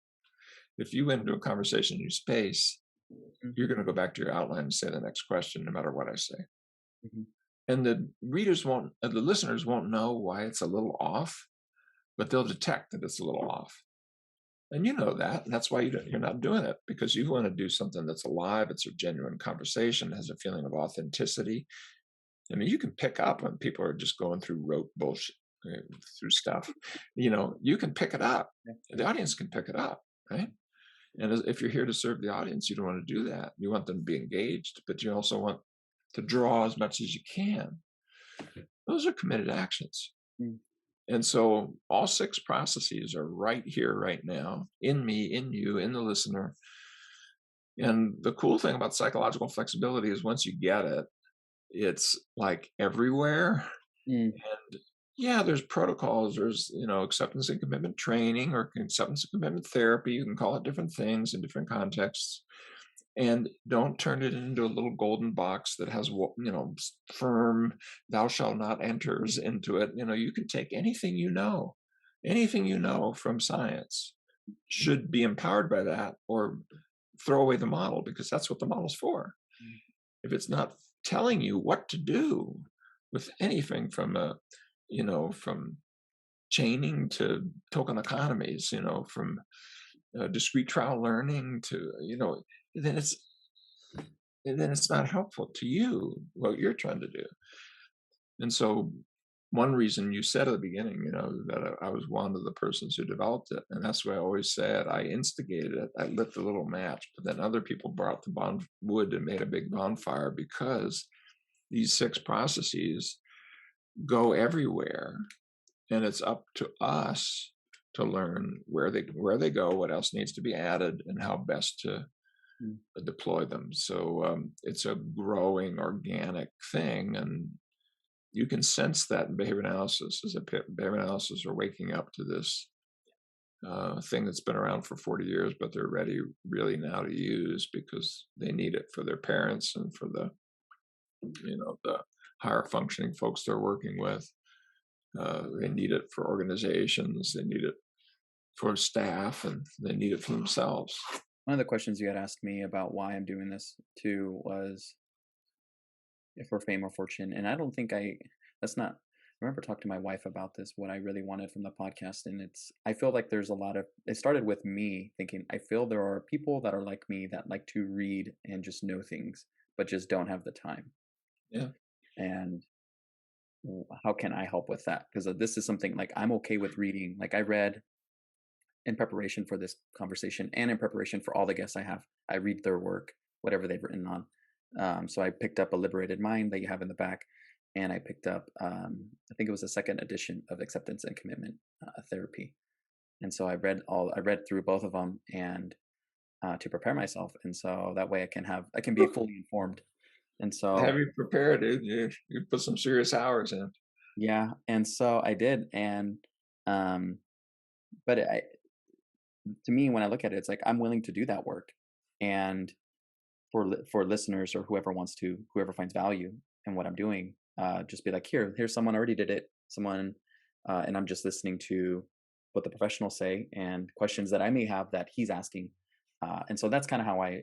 If you went into a conversation and you space, Mm, You're going to go back to your outline and say the next question, no matter what I say. mhm, And the listeners won't know why it's a little off, but they'll detect that it's a little off. And you know that, and that's why you're not doing it, because you want to do something that's alive. It's a genuine conversation, has a feeling of authenticity. I mean, you can pick up when people are just going through rote bullshit, through stuff. You can pick it up. yeah, The audience can pick it up, right? And if you're here to serve the audience, you don't want to do that. You want them to be engaged, but you also want to draw as much as you can. Those are committed actions. mm, And so all six processes are right here, right now, in me, in you, in the listener. And the cool thing about psychological flexibility is once you get it, it's like everywhere. mm, And yeah, there's protocols. There's, acceptance and commitment training or acceptance and commitment therapy. You can call it different things in different contexts. And don't turn it into a little golden box that has, firm, thou shalt not enters into it. You can take anything from science should be empowered by that, or throw away the model, because that's what the model's for. mm, If it's not telling you what to do with anything from from chaining to token economies, from discrete trial learning to, then it's then it's not helpful to you, what you're trying to do. And so one reason you said at the beginning, that I was one of the persons who developed it. And that's why I always said I instigated it. I lit the little match, but then other people brought the wood and made a big bonfire, because these six processes go everywhere. And it's up to us to learn where they go, what else needs to be added, and how best to mm. deploy them. So it's a growing organic thing, and you can sense that in behavior analysis. As a behavior analysis are waking up to this thing that's been around for 40 years, but they're ready really now to use, because they need it for their parents and for the higher functioning folks they're working with. They need it for organizations. They need it for staff, and they need it for themselves. One of the questions you had asked me about why I'm doing this too was if for fame or fortune, and I don't think that's not. I remember talking to my wife about this, what I really wanted from the podcast, and I feel like there's a lot of. It started with me thinking I feel there are people that are like me that like to read and just know things, but just don't have the time. Yeah. And how can I help with that? Because this is something like I'm okay with reading. Like I read in preparation for this conversation and in preparation for all the guests I have. I read their work, whatever they've written on. So I picked up a Liberated Mind that you have in the back, and I picked up, I think it was the second edition of Acceptance and Commitment Therapy. And so I read through both of them, and to prepare myself, and so that way I can be fully informed. And Have so you prepared, dude? You put some serious hours in. yeah, and so I did, and um, but to me, when I look at it, it's like I'm willing to do that work, and for listeners or whoever finds value in what I'm doing, just be like, here's someone already did it, and I'm just listening to what the professionals say and questions that I may have that he's asking, and so that's kind of how I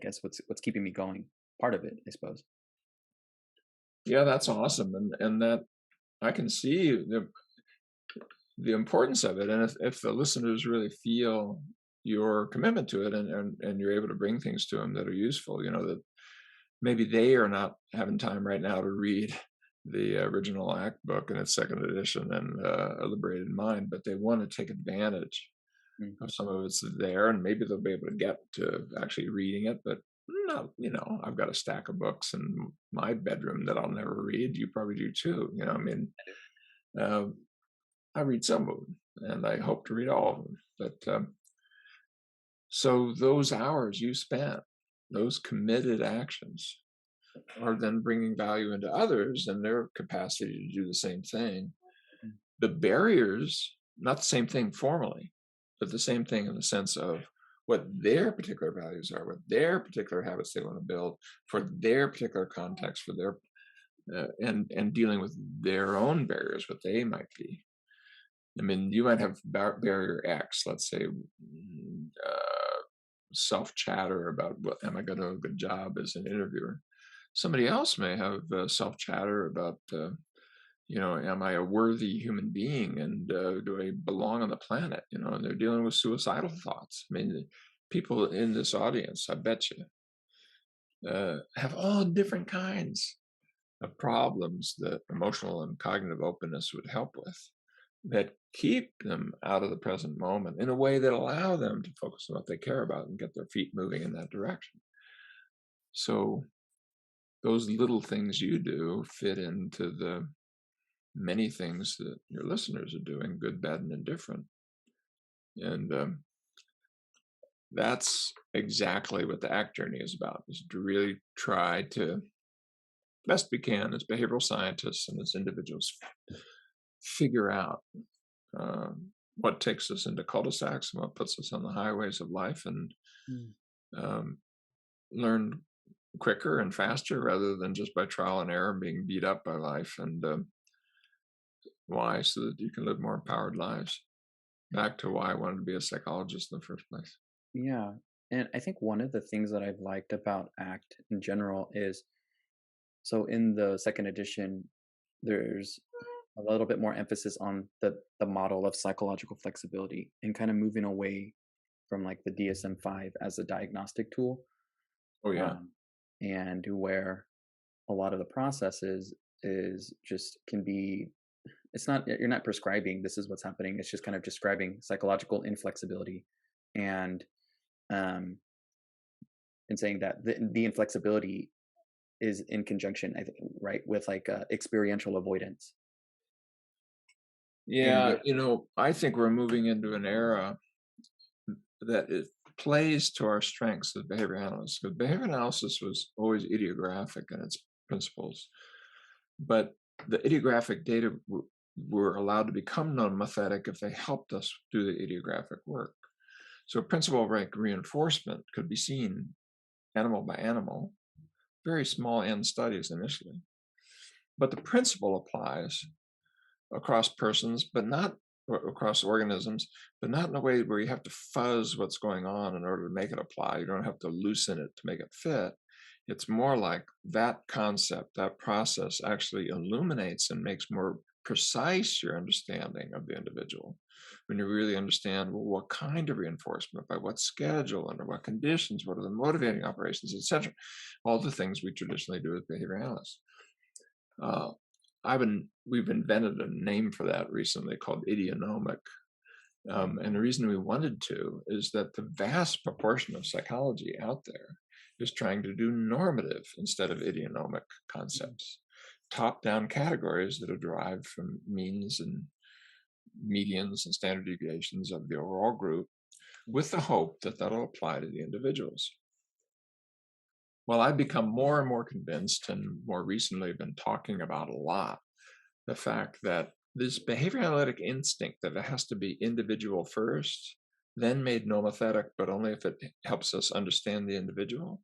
guess what's keeping me going. Part of it, I suppose. Yeah, that's awesome, and that I can see the importance of it. And if the listeners really feel your commitment to it, and you're able to bring things to them that are useful, that maybe they are not having time right now to read the original ACT book in its second edition and A Liberated Mind, but they want to take advantage Mm, of some of it's there, and maybe they'll be able to get to actually reading it. But not, I've got a stack of books in my bedroom that I'll never read. You probably do too. I mean, uh, I read some of them, and I hope to read all of them. But so those hours you spent, those committed actions, are then bringing value into others and their capacity to do the same thing. mm, The barriers, not the same thing formally, but the same thing in the sense of what their particular values are, what their particular habits they want to build for their particular context, for their and dealing with their own barriers, what they might be. I mean, you might have barrier X, let's say, self-chatter about what am I going to do a good job as an interviewer. Somebody else may have self-chatter about, am I a worthy human being and do I belong on the planet? And they're dealing with suicidal thoughts. I mean, the people in this audience, I bet you, have all different kinds of problems that emotional and cognitive openness would help with that keep them out of the present moment in a way that allow them to focus on what they care about and get their feet moving in that direction. So those little things you do fit into the many things that your listeners are doing, good, bad, and indifferent. And that's exactly what the ACT journey is about, is to really try to, best we can as behavioral scientists and as individuals, figure out what takes us into cul-de-sacs and what puts us on the highways of life, and Mm. um, learn quicker and faster rather than just by trial and error being beat up by life. And why? So that you can live more empowered lives. Back to why I wanted to be a psychologist in the first place. Yeah. And I think one of the things that I've liked about ACT in general is, so in the second edition, there's a little bit more emphasis on the model of psychological flexibility and kind of moving away from like the DSM-5 as a diagnostic tool, Oh yeah. um, and where a lot of the processes is just can be, it's not, you're not prescribing this is what's happening, it's just kind of describing psychological inflexibility, and um and saying that the inflexibility is in conjunction, I think, right, with like experiential avoidance. And Yeah, with I think we're moving into an era that it plays to our strengths as behavior analysts. Because behavior analysis was always idiographic in its principles, but the idiographic data were allowed to become non-mathetic if they helped us do the idiographic work. So a principle like reinforcement could be seen animal by animal, very small n studies initially, but the principle applies across persons, but not across organisms, but not in a way where you have to fuzz what's going on in order to make it apply. You don't have to loosen it to make it fit. It's more like that concept, that process actually illuminates and makes more precise your understanding of the individual. When you really understand, well, what kind of reinforcement, by what schedule, under what conditions, what are the motivating operations, etc. All the things we traditionally do as behavior analysts. Uh, we've invented a name for that recently called idionomic. And the reason we wanted to is that the vast proportion of psychology out there is trying to do normative instead of idionomic concepts, top-down categories that are derived from means and medians and standard deviations of the overall group, with the hope that that'll apply to the individuals. Well, I've become more and more convinced, and more recently been talking about a lot, the fact that this behavior analytic instinct that it has to be individual first, then made nomothetic, but only if it helps us understand the individual,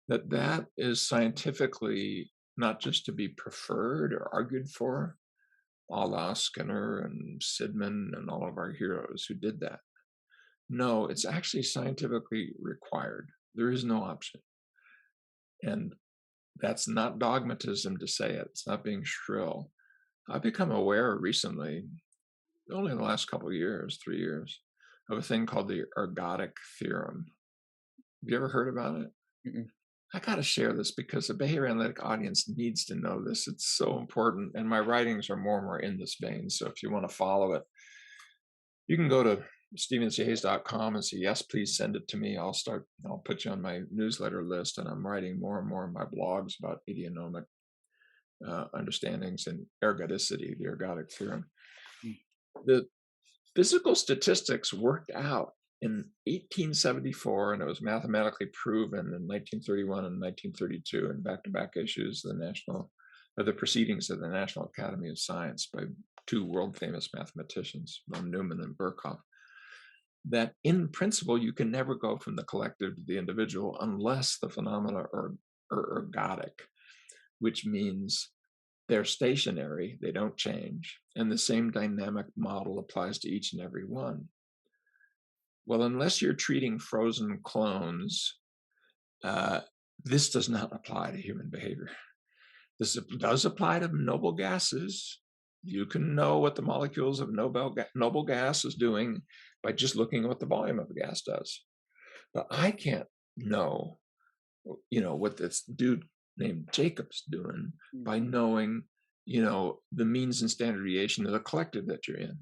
that is scientifically not just to be preferred or argued for, a la Skinner and Sidman and all of our heroes who did that. No, it's actually scientifically required. There is no option. And that's not dogmatism to say it. It's not being shrill. I've become aware recently, only in the last couple of years, 3 years, of a thing called the ergodic theorem. Have you ever heard about it? mm-mm. I got to share this because the behavior analytic audience needs to know this. It's so important. And my writings are more and more in this vein. So if you want to follow it, you can go to stevenchayes.com and say, yes, please send it to me. I'll put you on my newsletter list. And I'm writing more and more in my blogs about idionomic understandings and ergodicity, the ergodic theorem. Mm. The physical statistics worked out in 1874, and it was mathematically proven in 1931 and 1932 in back-to-back issues of the Proceedings of the National Academy of Science by two world-famous mathematicians, von Neumann and Birkhoff, that in principle you can never go from the collective to the individual unless the phenomena are ergodic, which means they're stationary, they don't change, and the same dynamic model applies to each and every one. Well, unless you're treating frozen clones, uh, this does not apply to human behavior. This does apply to noble gases. You can know what the molecules of noble gas is doing by just looking at what the volume of the gas does. But I can't know, what this dude named Jacob's doing by Mm. knowing, the means and standard deviation of the collective that you're in.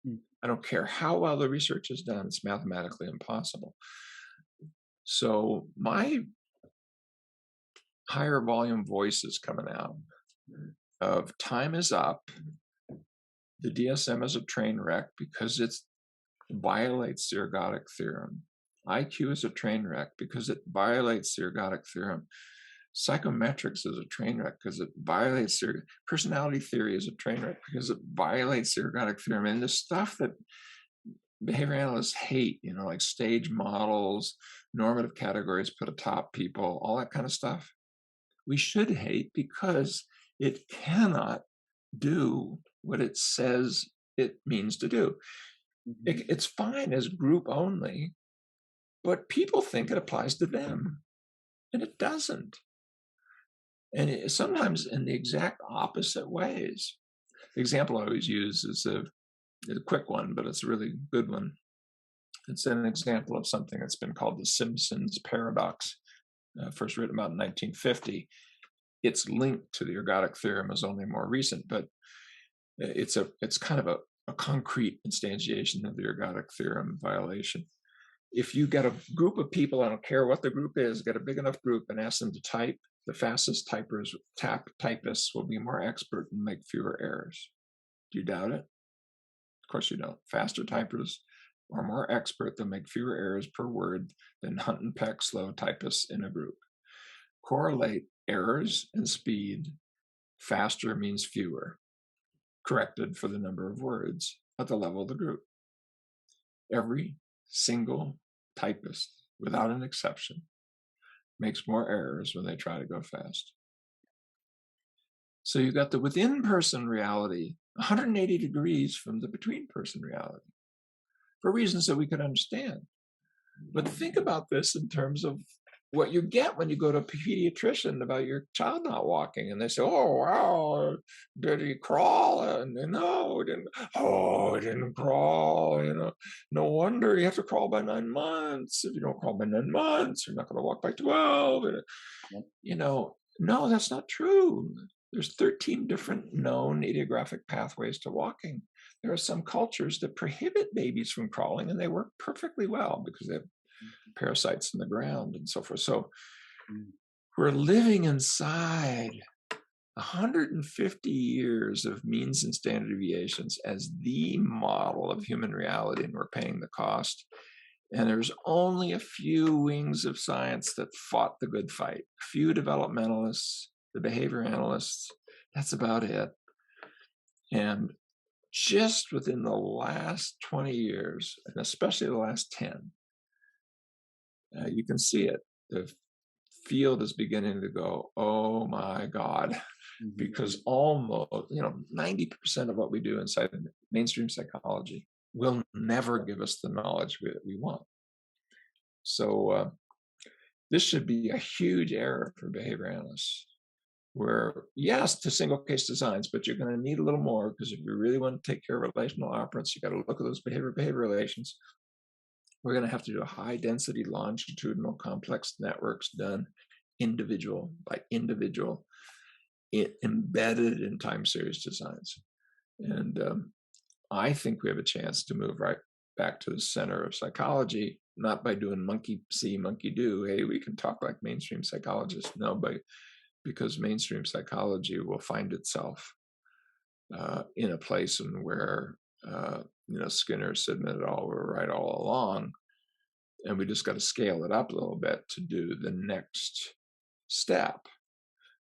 Mm. I don't care how well the research is done, it's mathematically impossible. So my higher volume voice is coming out of time is up. The DSM is a train wreck because it violates the ergodic theorem. IQ is a train wreck because it violates the ergodic theorem. Psychometrics is a train wreck because it violates their personality theory is a train wreck because it violates the ergodic theorem. And the stuff that behavior analysts hate, like stage models, normative categories put atop people, all that kind of stuff, we should hate because it cannot do what it says it means to do. Mhm. It's fine as group only, but people think it applies to them, and it doesn't. And sometimes in the exact opposite ways. The example I always use is a quick one, but it's a really good one. It's an example of something that's been called the Simpsons paradox, first written about in 1950. It's linked to the ergodic theorem as only more recent, but it's kind of a concrete instantiation of the ergodic theorem violation. If you get a group of people, I don't care what the group is, get a big enough group and ask them to type, the fastest typists will be more expert and make fewer errors. Do you doubt it? Of course you don't. Faster typers are more expert, they'll make fewer errors per word than hunt and peck slow typists in a group. Correlate errors and speed. Faster means fewer, corrected for the number of words at the level of the group. Every single typist, without an exception, makes more errors when they try to go fast. So you've got the within person reality 180 degrees from the between person reality for reasons that we could understand. But think about this in terms of what you get when you go to a pediatrician about your child not walking, and they say, "Oh wow, did he crawl?" And no, it didn't. Oh, it didn't crawl. No wonder you have to crawl by 9 months. If you don't crawl by 9 months, you're not going to walk by 12. Yep. No, that's not true. There's 13 different known idiographic pathways to walking. There are some cultures that prohibit babies from crawling, and they work perfectly well because they have parasites in the ground and so forth. So Mm. we're living inside 150 years of means and standard deviations as the model of human reality, and we're paying the cost. And there's only a few wings of science that fought the good fight. A few developmentalists, the behavior analysts, that's about it. And just within the last 20 years, and especially the last 10, you can see it. The field is beginning to go, oh my God, Mhm. because almost, 90% of what we do inside mainstream psychology will never give us the knowledge that we want. So this should be a huge error for behavior analysts. Where, yes, to single case designs, but you're going to need a little more because if you really want to take care of relational operants, you got to look at those behavior relations. We're going to have to do a high density longitudinal complex networks done individual by individual, embedded in time series designs. And I think we have a chance to move right back to the center of psychology, not by doing monkey see, monkey do. Hey, we can talk like mainstream psychologists. No, because mainstream psychology will find itself in a place in where Skinner, Sidman et al. Were right all along, and we just got to scale it up a little bit to do the next step.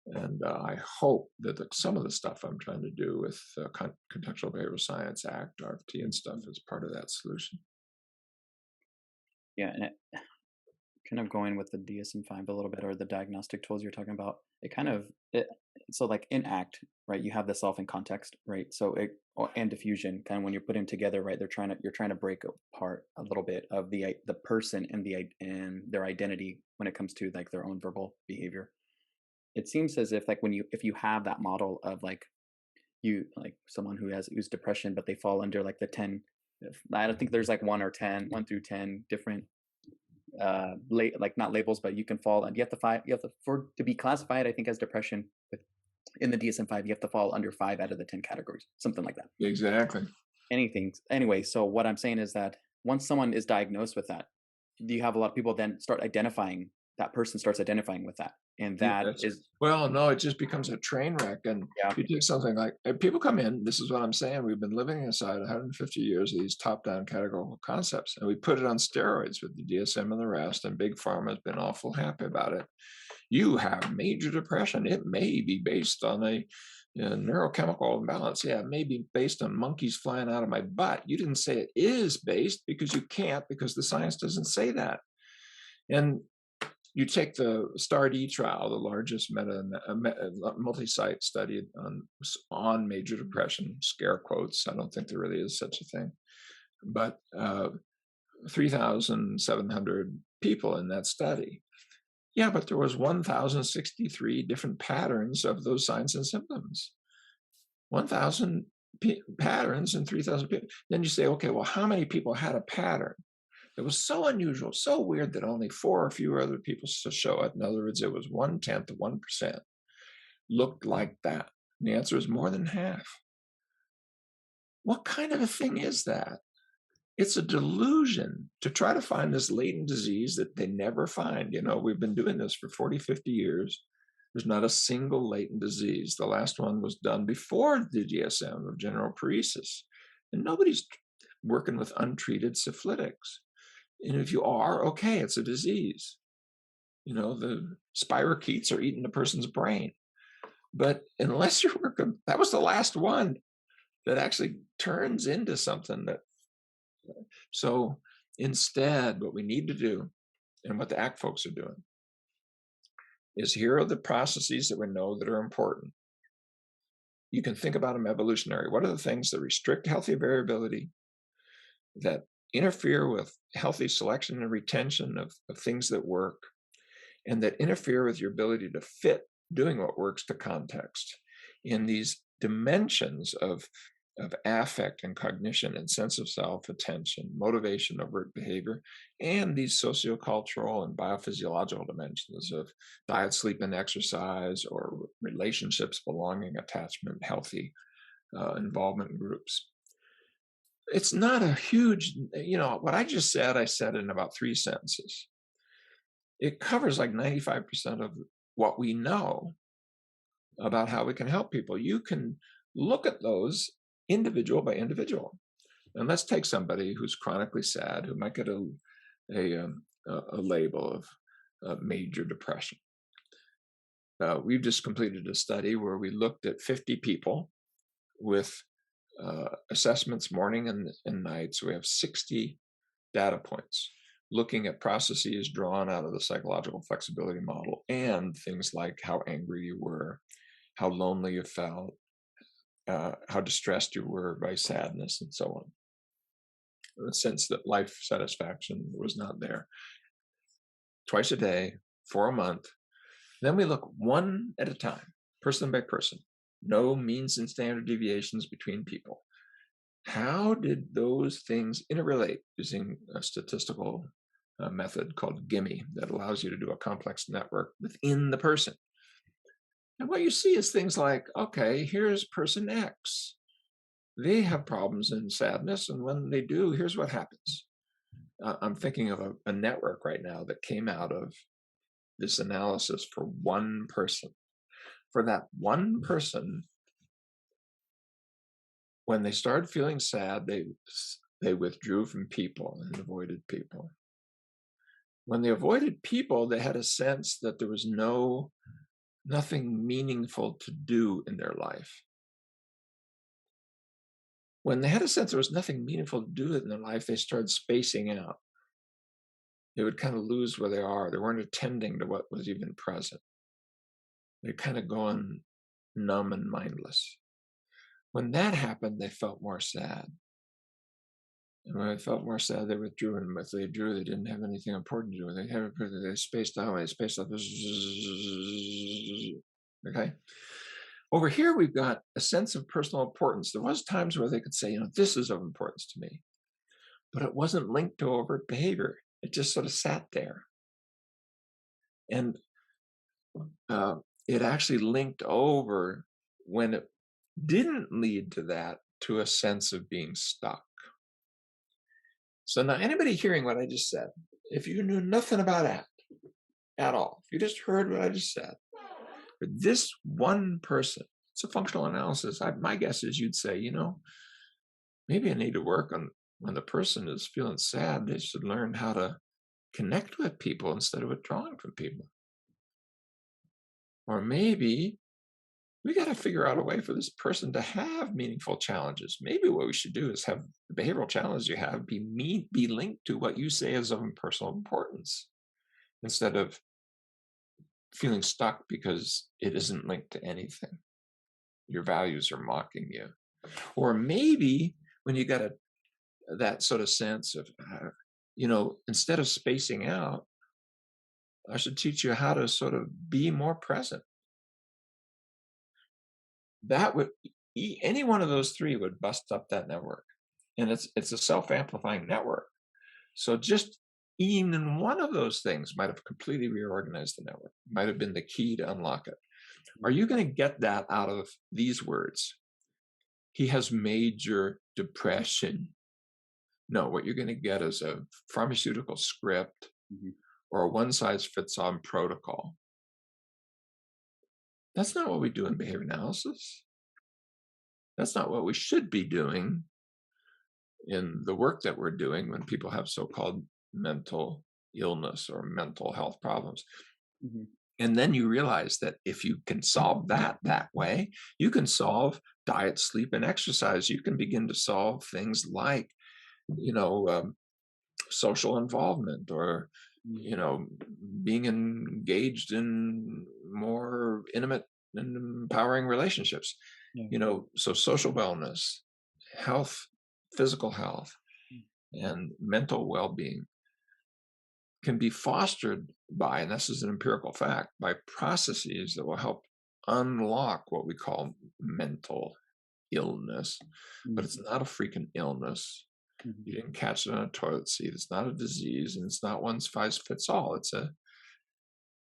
And I hope that some of the stuff I'm trying to do with contextual behavioral science, ACT, RFT, and stuff is part of that solution. Yeah, and Kind of going with the DSM-5 a little bit, or the diagnostic tools you're talking about, it kind of it, so like in ACT, right? You have the self and context, right? So and diffusion, kind of when you're putting them together, right? You're trying to break apart a little bit of the person and and their identity when it comes to like their own verbal behavior. It seems as if like when you if you have that model of like you like someone who's depression, but they fall under like the 10. I don't think there's like 1 through 10 different like not labels, but you can fall and you have to for to be classified, I think, as depression in the DSM-5, you have to fall under 5 out of the 10 categories, something like that. Exactly. Anything anyway. So what I'm saying is that once someone is diagnosed with that, you have a lot of people then start identifying that person starts identifying with that, and Yeah, that that's is well, no, it just becomes a train wreck. And yeah, you take something like people come in. This is what I'm saying. We've been living inside 150 years of these top-down categorical concepts, and we put it on steroids with the DSM and the rest. And Big Pharma has been awful happy about it. You have major depression. It may be based on a neurochemical imbalance. Yeah, it may be based on monkeys flying out of my butt. You didn't say it is based because you can't, because the science doesn't say that. And you take the STAR-D trial, the largest multi-site study on major depression, scare quotes. I don't think there really is such a thing, but 3,700 people in that study. Yeah, but there was 1,063 different patterns of those signs and symptoms. 1,000 patterns in 3,000 people. Then you say, okay, well, how many people had a pattern? It was so unusual, so weird that only 4 or fewer other people to show it. In other words, it was 1/10 of 1% looked like that. And the answer is more than half. What kind of a thing is that? It's a delusion to try to find this latent disease that they never find. You know, we've been doing this for 40, 50 years. There's not a single latent disease. The last one was done before the DSM of general paresis. And nobody's working with untreated syphilitics. And if you are, okay, it's a disease. You know, the spirochetes are eating a person's brain. But unless you're working, that was the last one that actually turns into something that. So instead, what we need to do, and what the ACT folks are doing, is here are the processes that we know that are important. You can think about them evolutionary. What are the things that restrict healthy variability, that interfere with healthy selection and retention of things that work, and that interfere with your ability to fit doing what works to context in these dimensions of affect and cognition and sense of self, attention, motivation, overt behavior, and these sociocultural and biophysiological dimensions of diet, sleep, and exercise, or relationships, belonging, attachment, healthy involvement in groups. It's not a huge, what I just said, I said in about 3 sentences. It covers like 95% of what we know about how we can help people. You can look at those individual by individual. And let's take somebody who's chronically sad, who might get a label of major depression. We've just completed a study where we looked at 50 people with assessments morning and night. So we have 60 data points looking at processes drawn out of the psychological flexibility model, and things like how angry you were, how lonely you felt, how distressed you were by sadness, and so on. A sense that life satisfaction was not there. Twice a day, for a month. Then we look one at a time, person by person. No means and standard deviations between people. How did those things interrelate using a statistical method called GIME that allows you to do a complex network within the person? And what you see is things like, okay, here's person X. They have problems in sadness, and when they do, here's what happens. I'm thinking of a network right now that came out of this analysis for one person. For that one person, when they started feeling sad, they withdrew from people and avoided people. When they avoided people, they had a sense that there was nothing meaningful to do in their life. When they had a sense there was nothing meaningful to do in their life, they started spacing out. they would kind of lose where they are. They weren't attending to what was even present. They're kind of going numb and mindless. When that happened, they felt more sad. And when they felt more sad, they withdrew. And if they withdrew, they didn't have anything important to do. They spaced out. They spaced out. Okay. Over here, we've got a sense of personal importance. There was times where they could say, this is of importance to me, but it wasn't linked to overt behavior. It just sort of sat there. And it actually linked over when it didn't lead to that, to a sense of being stuck. So now anybody hearing what I just said, if you knew nothing about that at all, if you just heard what I just said, for this one person, it's a functional analysis. My guess is you'd say, maybe I need to work on when the person is feeling sad, they should learn how to connect with people instead of withdrawing from people. Or maybe we got to figure out a way for this person to have meaningful challenges. Maybe what we should do is have the behavioral challenge you have be linked to what you say is of personal importance, instead of feeling stuck because it isn't linked to anything. Your values are mocking you. Or maybe when you got that sort of sense of, instead of spacing out, I should teach you how to sort of be more present. That would, any one of those three would bust up that network. And it's a self-amplifying network. So just even one of those things might have completely reorganized the network, might have been the key to unlock it. Are you going to get that out of these words? He has major depression. No, what you're going to get is a pharmaceutical script or a one-size-fits-all protocol. That's not what we do in behavior analysis. That's not what we should be doing in the work that we're doing when people have so-called mental illness or mental health problems. And then you realize that if you can solve that way, you can solve diet, sleep, and exercise. You can begin to solve things like, social involvement, or, being engaged in more intimate and empowering relationships. So social wellness, health, physical health, and mental well-being can be fostered by, and this is an empirical fact, by processes that will help unlock what we call mental illness. But it's not a freaking illness. You didn't catch it on a toilet seat. It's not a disease, and it's not one size fits all. It's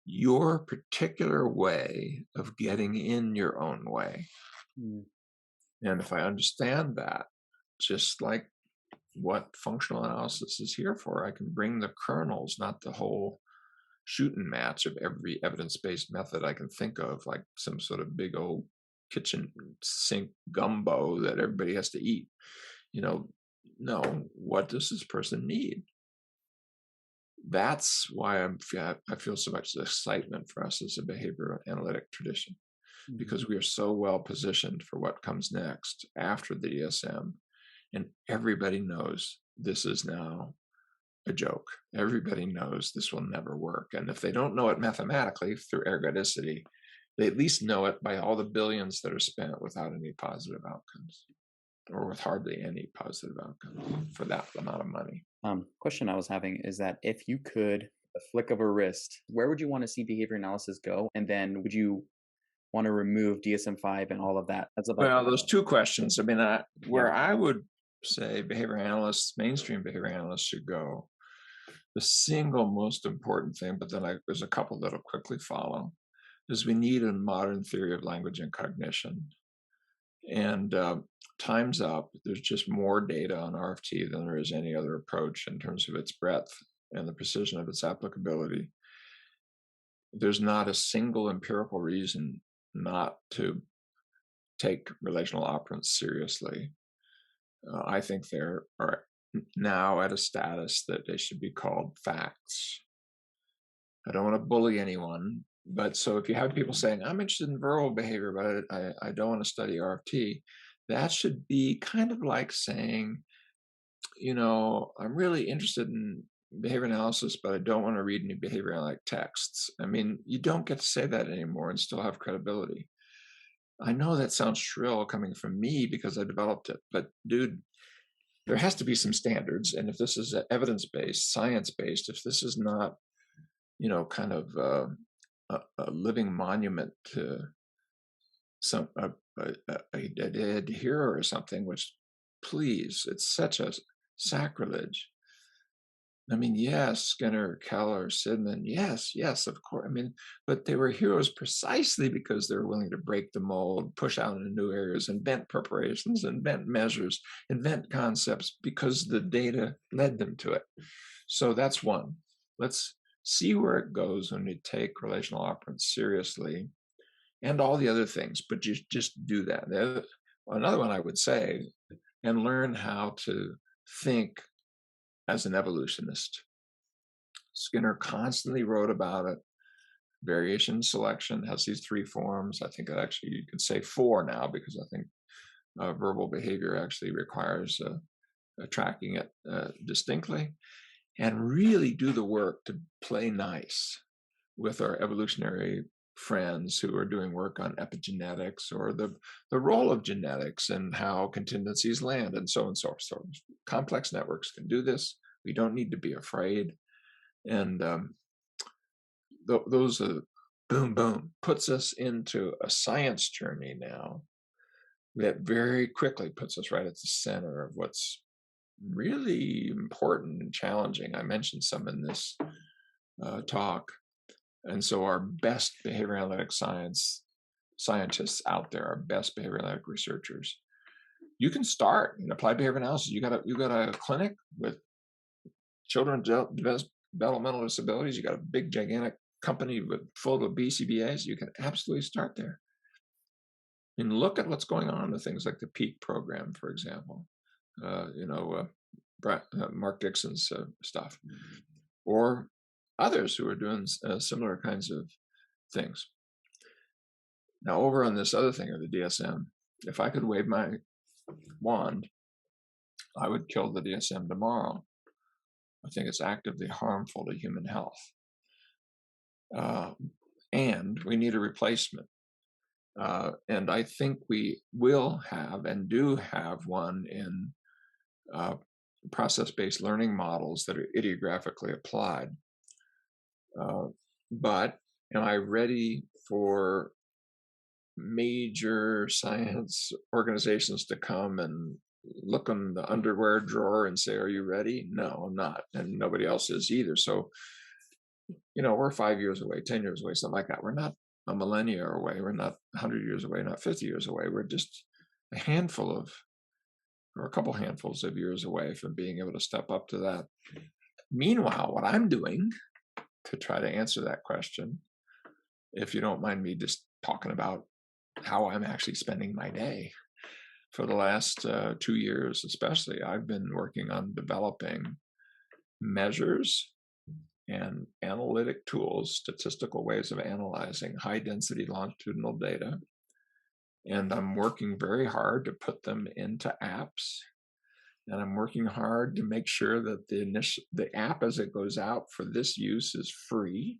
your particular way of getting in your own way. And if I understand that, just like what functional analysis is here for, I can bring the kernels, not the whole shooting match of every evidence-based method I can think of, like some sort of big old kitchen sink gumbo that everybody has to eat. No, what does this person need? That's why I feel so much excitement for us as a behavioral analytic tradition, because we are so well positioned for what comes next after the DSM. And everybody knows this is now a joke. Everybody knows this will never work. And if they don't know it mathematically through ergodicity, they at least know it by all the billions that are spent without any positive outcomes, or with hardly any positive outcomes for that amount of money. Question I was having is that if you could, a flick of a wrist, where would you want to see behavior analysis go? And then would you want to remove DSM-5 and all of that? Well, those two questions. I mean, where I would say behavior analysts, mainstream behavior analysts should go, the single most important thing, but then there's a couple that'll quickly follow, is we need a modern theory of language and cognition. And time's up. There's just more data on RFT than there is any other approach in terms of its breadth and the precision of its applicability. There's not a single empirical reason not to take relational operants seriously. I think they are now at a status that they should be called facts. I don't want to bully anyone, but so if you have people saying, I'm interested in verbal behavior, but I don't want to study RFT, that should be kind of like saying, I'm really interested in behavior analysis, but I don't want to read any behavior analytic texts. I mean, you don't get to say that anymore and still have credibility. I know that sounds shrill coming from me because I developed it, but dude, there has to be some standards. And if this is evidence-based, science-based, if this is not, kind of a living monument to some a dead hero or something, which, please, it's such a sacrilege. I mean, yes, Skinner, Keller, Sidman, yes, yes, of course. I mean, but they were heroes precisely because they were willing to break the mold, push out into new areas, invent preparations, invent measures, invent concepts because the data led them to it. So that's one. Let's see where it goes when we take relational operants seriously and all the other things, but just do that. Another one I would say, and learn how to think as an evolutionist. Skinner constantly wrote about it. Variation selection has these three forms. I think actually you could say four now because I think verbal behavior actually requires tracking it distinctly, and really do the work to play nice with our evolutionary friends who are doing work on epigenetics or the role of genetics and how contingencies land and so on and so forth. So complex networks can do this. We don't need to be afraid. And those boom, boom, puts us into a science journey now that very quickly puts us right at the center of what's really important and challenging. I mentioned some in this talk. And so our best behavior analytic scientists out there, our best behavior analytic researchers, you can start in applied behavior analysis. You got a clinic with children with developmental disabilities. You got a big, gigantic company full of BCBAs. You can absolutely start there. And look at what's going on with things like the PEAK program, for example. Mark Dixon's stuff, or others who are doing similar kinds of things. Now, over on this other thing of the DSM, if I could wave my wand, I would kill the DSM tomorrow. I think it's actively harmful to human health. And we need a replacement. And I think we will have and do have one in process-based learning models that are ideographically applied. But am I ready for major science organizations to come and look in the underwear drawer and say, are you ready? No, I'm not. And nobody else is either. So, we're 5 years away, 10 years away, something like that. We're not a millennia away. We're not 100 years away, not 50 years away. We're just a couple handfuls of years away from being able to step up to that. Meanwhile, what I'm doing to try to answer that question, if you don't mind me just talking about how I'm actually spending my day. For the last 2 years, especially, I've been working on developing measures and analytic tools, statistical ways of analyzing high density longitudinal data. And I'm working very hard to put them into apps. And I'm working hard to make sure that the app as it goes out for this use is free.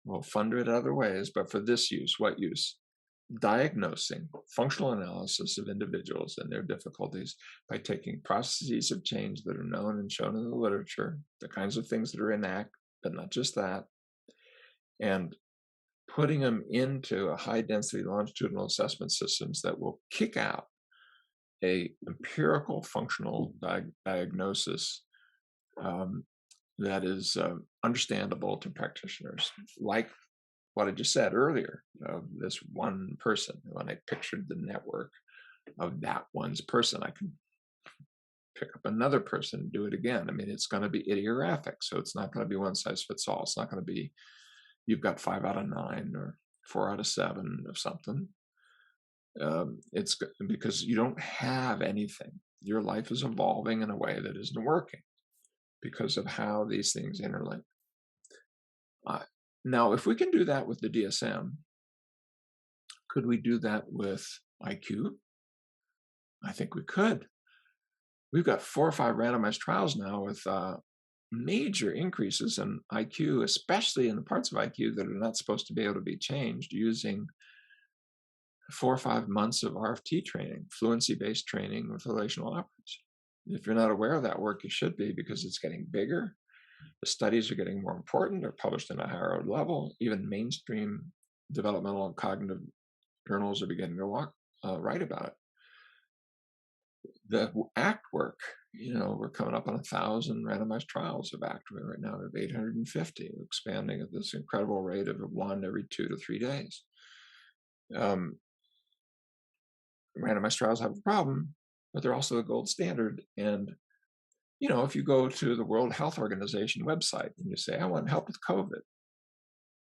We'll fund it other ways, but for this use, what use? Diagnosing functional analysis of individuals and their difficulties by taking processes of change that are known and shown in the literature, the kinds of things that are in ACT, but not just that, and putting them into a high density longitudinal assessment systems that will kick out a empirical functional diagnosis that is understandable to practitioners, like what I just said earlier of this one person. When I pictured the network of that one's person, I can pick up another person and do it again. I mean, it's going to be idiographic, so it's not going to be one size fits all. It's not going to be you've got 5 out of 9 or 4 out of 7 of something. It's because you don't have anything. Your life is evolving in a way that isn't working because of how these things interlink. Now, if we can do that with the DSM, could we do that with IQ? I think we could. We've got 4 or 5 randomized trials now with major increases in IQ, especially in the parts of IQ that are not supposed to be able to be changed, using 4 or 5 months of RFT training, fluency-based training with relational operators. If you're not aware of that work, you should be, because it's getting bigger. The studies are getting more important. They're published in a higher level. Even mainstream developmental and cognitive journals are beginning to write about it. The ACT work, we're coming up on 1,000 randomized trials of ACT right now. We have 850, expanding at this incredible rate of one every 2 to 3 days. Randomized trials have a problem, but they're also the gold standard. And if you go to the World Health Organization website and you say, I want help with COVID,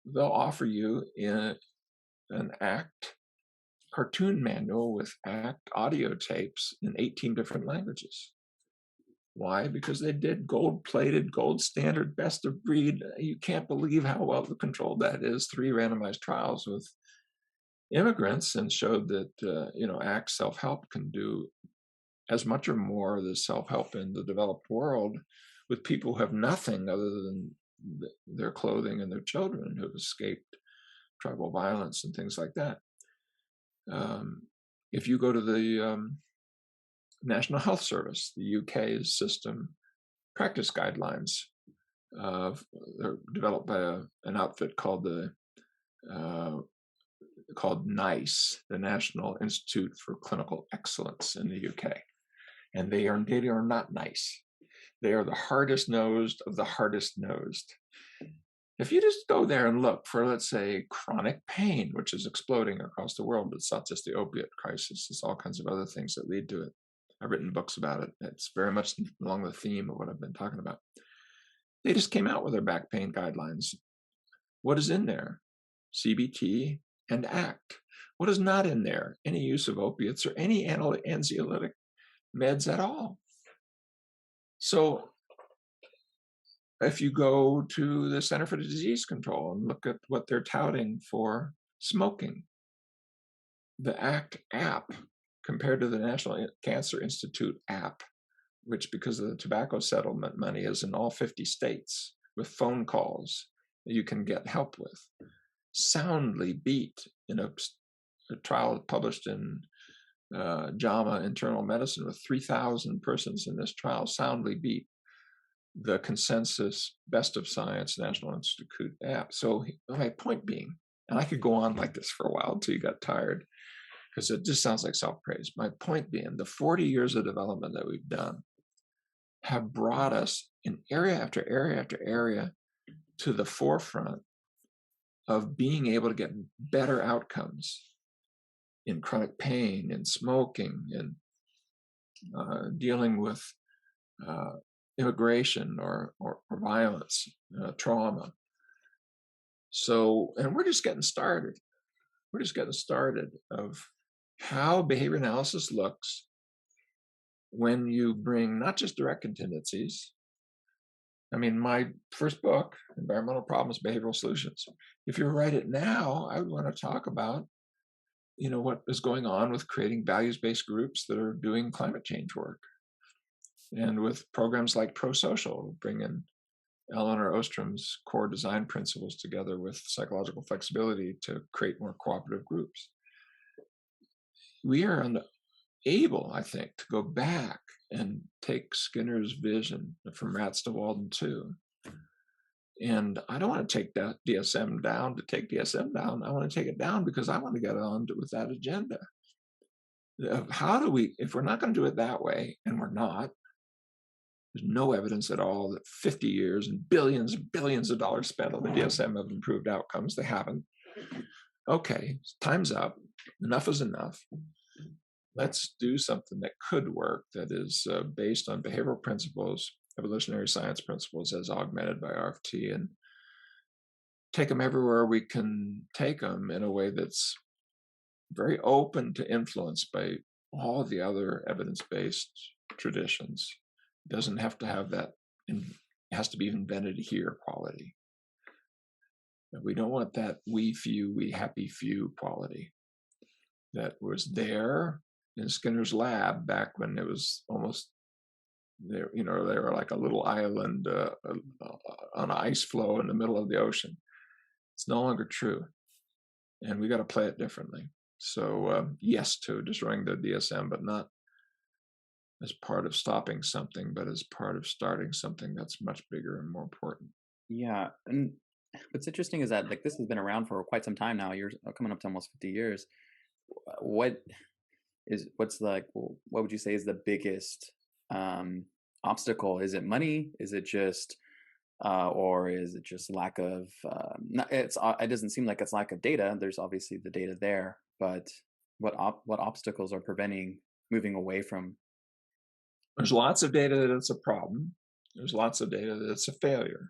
they'll offer you an ACT cartoon manual with ACT audio tapes in 18 different languages. Why? Because they did gold-plated, gold standard, best of breed. You can't believe how well controlled that is. 3 randomized trials with immigrants, and showed that ACT self-help can do as much or more of the self-help in the developed world with people who have nothing other than their clothing and their children who have escaped tribal violence and things like that. If you go to the National Health Service, the UK's system practice guidelines, they're developed by an outfit called NICE, the National Institute for Clinical Excellence in the UK. And they are not nice. They are the hardest nosed of the hardest nosed. If you just go there and look for, let's say, chronic pain, which is exploding across the world, it's not just the opiate crisis, it's all kinds of other things that lead to it. I've written books about it. It's very much along the theme of what I've been talking about. They just came out with their back pain guidelines. What is in there? CBT and ACT. What is not in there? Any use of opiates or any anxiolytic meds at all. So if you go to the Center for Disease Control and look at what they're touting for smoking, the ACT app compared to the National Cancer Institute app, which, because of the tobacco settlement money, is in all 50 states with phone calls that you can get help with, soundly beat in a trial published in JAMA Internal Medicine with 3,000 persons in this trial, soundly beat the consensus best of science National Institute app. So my point being, and I could go on like this for a while until you got tired, because it just sounds like self-praise. My point being, the 40 years of development that we've done have brought us in area after area after area to the forefront of being able to get better outcomes in chronic pain, in smoking, in dealing with immigration or violence, trauma. So, and we're just getting started. We're just getting started of how behavior analysis looks when you bring not just directed tendencies. I mean, my first book, Environmental Problems, Behavioral Solutions, if you write it now, I would want to talk about, what is going on with creating values-based groups that are doing climate change work. And with programs like Pro-Social, bring in Eleanor Ostrom's core design principles together with psychological flexibility to create more cooperative groups. We are able, I think, to go back and take Skinner's vision from Rats to Walden 2. And I don't want to take that DSM down to take DSM down. I want to take it down because I want to get on with that agenda. How do we, if we're not going to do it that way, and we're not, there's no evidence at all that 50 years and billions of dollars spent on the DSM have improved outcomes. They haven't. Okay, time's up. Enough is enough. Let's do something that could work, that is based on behavioral principles, evolutionary science principles as augmented by RFT, and take them everywhere we can take them in a way that's very open to influence by all the other evidence-based traditions. It doesn't have to have that, it has to be invented here quality. We don't want that we few, we happy few quality that was there in Skinner's lab back when it was almost They were like a little island on an ice floe in the middle of the ocean. It's no longer true, and we got to play it differently. So yes to destroying the DSM, but not as part of stopping something, but as part of starting something that's much bigger and more important. Yeah, and what's interesting is that like this has been around for quite some time now. You're coming up to almost 50 years. What what's like what would you say is the biggest um obstacle? Is it money? Is it just or is it just lack of it doesn't seem like it's lack of data. There's obviously the data there, but what obstacles are preventing moving away from? There's lots of data that it's a problem. There's lots of data that it's a failure.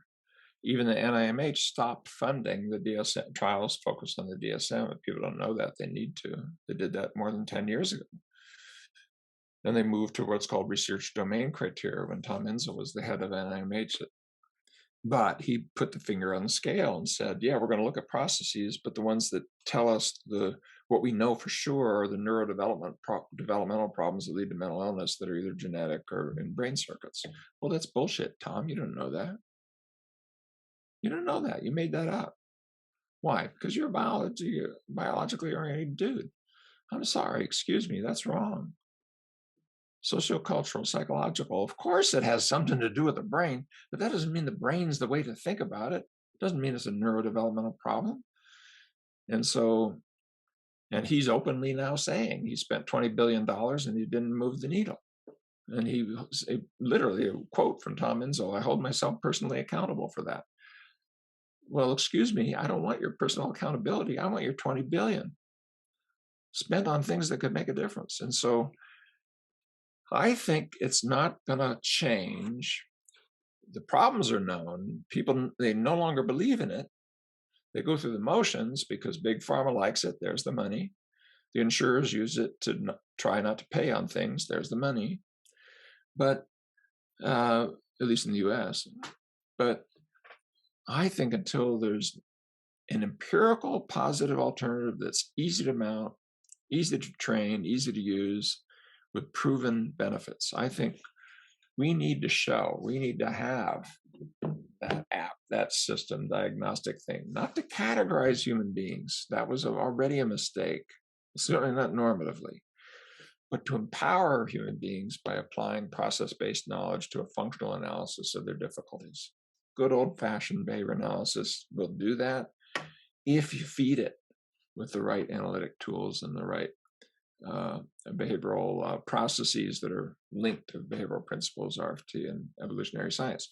Even the NIMH stopped funding the DSM trials focused on the DSM. If people don't know that, they need to. They did that more than 10 years ago. Then they moved to what's called research domain criteria when Tom Enzel was the head of NIMH. But he put the finger on the scale and said, yeah, we're going to look at processes, but the ones that tell us what we know for sure are the developmental problems that lead to mental illness that are either genetic or in brain circuits. Well, that's bullshit, Tom. You don't know that. You don't know that. You made that up. Why? Because you're a biologically oriented dude. I'm sorry, excuse me, that's wrong. Sociocultural, psychological, of course it has something to do with the brain, but that doesn't mean the brain's the way to think about it. It doesn't mean it's a neurodevelopmental problem. And he's openly now saying he spent $20 billion and he didn't move the needle. And literally a quote from Tom Enzel, I hold myself personally accountable for that. Well, excuse me, I don't want your personal accountability. I want your 20 billion spent on things that could make a difference. And so I think it's not going to change. The problems are known. People, they no longer believe in it. They go through the motions because big pharma likes it. There's the money. The insurers use it to try not to pay on things. There's the money. But at least in the US. But I think until there's an empirical positive alternative that's easy to mount, easy to train, easy to use, with proven benefits, I think we need to have that app, that system diagnostic thing, not to categorize human beings. That was already a mistake, certainly not normatively, but to empower human beings by applying process-based knowledge to a functional analysis of their difficulties. Good old-fashioned behavior analysis will do that if you feed it with the right analytic tools and the right behavioral processes that are linked to behavioral principles, RFT, and evolutionary science.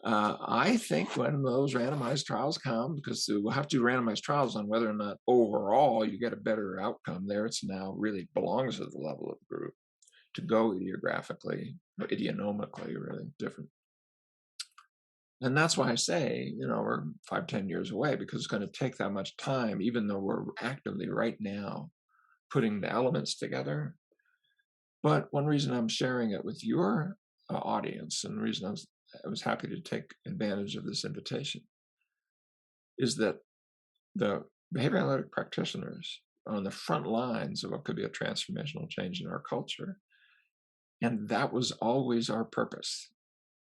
I think when those randomized trials come, because we'll have to do randomized trials on whether or not overall you get a better outcome there, it's now really belongs at the level of the group to go idiographically or idionomically, really different. And that's why I say, we're 5-10 years away, because it's going to take that much time, even though we're actively right now putting the elements together. But one reason I'm sharing it with your audience, and the reason I was happy to take advantage of this invitation, is that the behavior analytic practitioners are on the front lines of what could be a transformational change in our culture. And that was always our purpose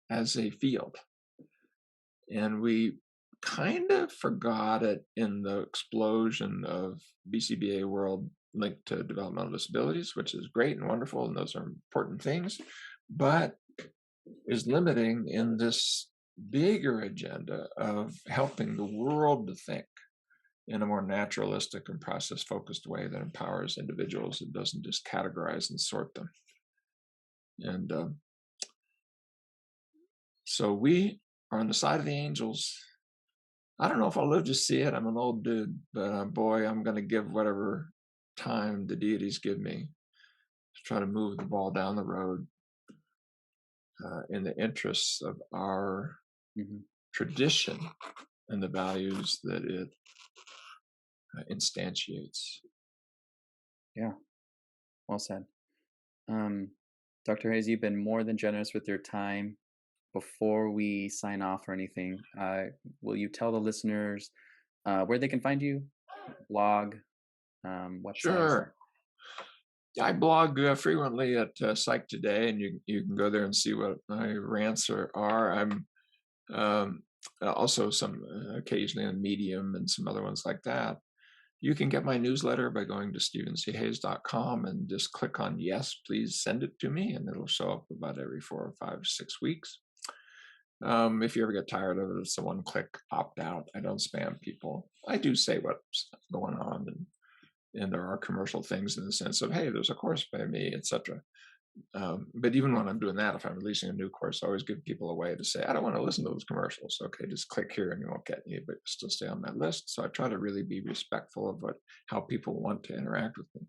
as a field. And we kind of forgot it in the explosion of BCBA world linked to developmental disabilities, which is great and wonderful, and those are important things, but is limiting in this bigger agenda of helping the world to think in a more naturalistic and process-focused way that empowers individuals and doesn't just categorize and sort them. And so we are on the side of the angels. I don't know if I'll live to see it. I'm an old dude, but boy, I'm going to give whatever time the deities give me to try to move the ball down the road in the interests of our tradition and the values that it instantiates. Yeah, well said. Dr. Hayes, you've been more than generous with your time. Before we sign off or anything, will you tell the listeners where they can find you? Blog, website? Sure. I blog frequently at Psych Today, and you can go there and see what my rants are. I'm also some occasionally on Medium and some other ones like that. You can get my newsletter by going to stevenchayes.com and just click on yes, please send it to me, and it'll show up about every 4 or 5 or 6 weeks. If you ever get tired of it, it's a one-click opt out. I don't spam people. I do say what's going on, and there are commercial things in the sense of, hey, there's a course by me, etc. But even when I'm doing that, if I'm releasing a new course, I always give people a way to say, I don't want to listen to those commercials. Okay, just click here and you won't get me, but still stay on my list. So I try to really be respectful of how people want to interact with me.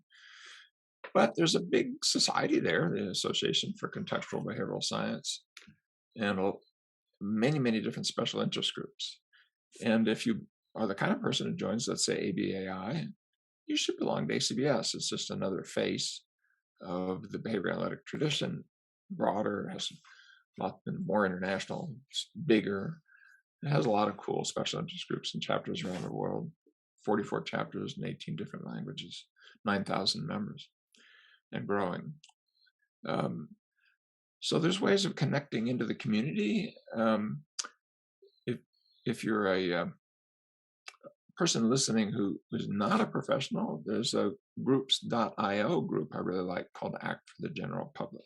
But there's a big society there, the Association for Contextual Behavioral Science, and many, many different special interest groups. And if you are the kind of person who joins, let's say, ABAI, you should belong to ACBS. It's just another face of the behavior analytic tradition, broader, has a lot more international, bigger. It has a lot of cool special interest groups and chapters around the world, 44 chapters in 18 different languages, 9,000 members, and growing. So there's ways of connecting into the community. If you're a person listening who is not a professional, there's a groups.io group I really like called Act for the General Public.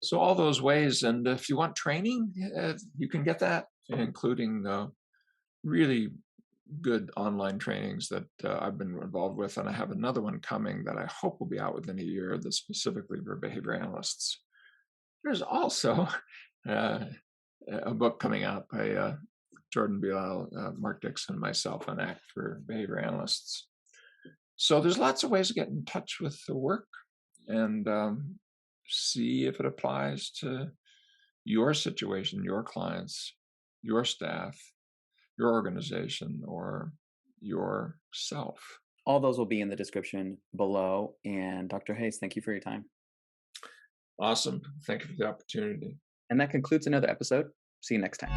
So all those ways, and if you want training, you can get that, including really good online trainings that I've been involved with, and I have another one coming that I hope will be out within a year that's specifically for behavior analysts. There's also a book coming out by Jordan Bilal, Mark Dixon, myself on Act for Behavior Analysts. So there's lots of ways to get in touch with the work and see if it applies to your situation, your clients, your staff, your organization, or yourself. All those will be in the description below. And Dr. Hayes, thank you for your time. Awesome. Thank you for the opportunity. And that concludes another episode. See you next time.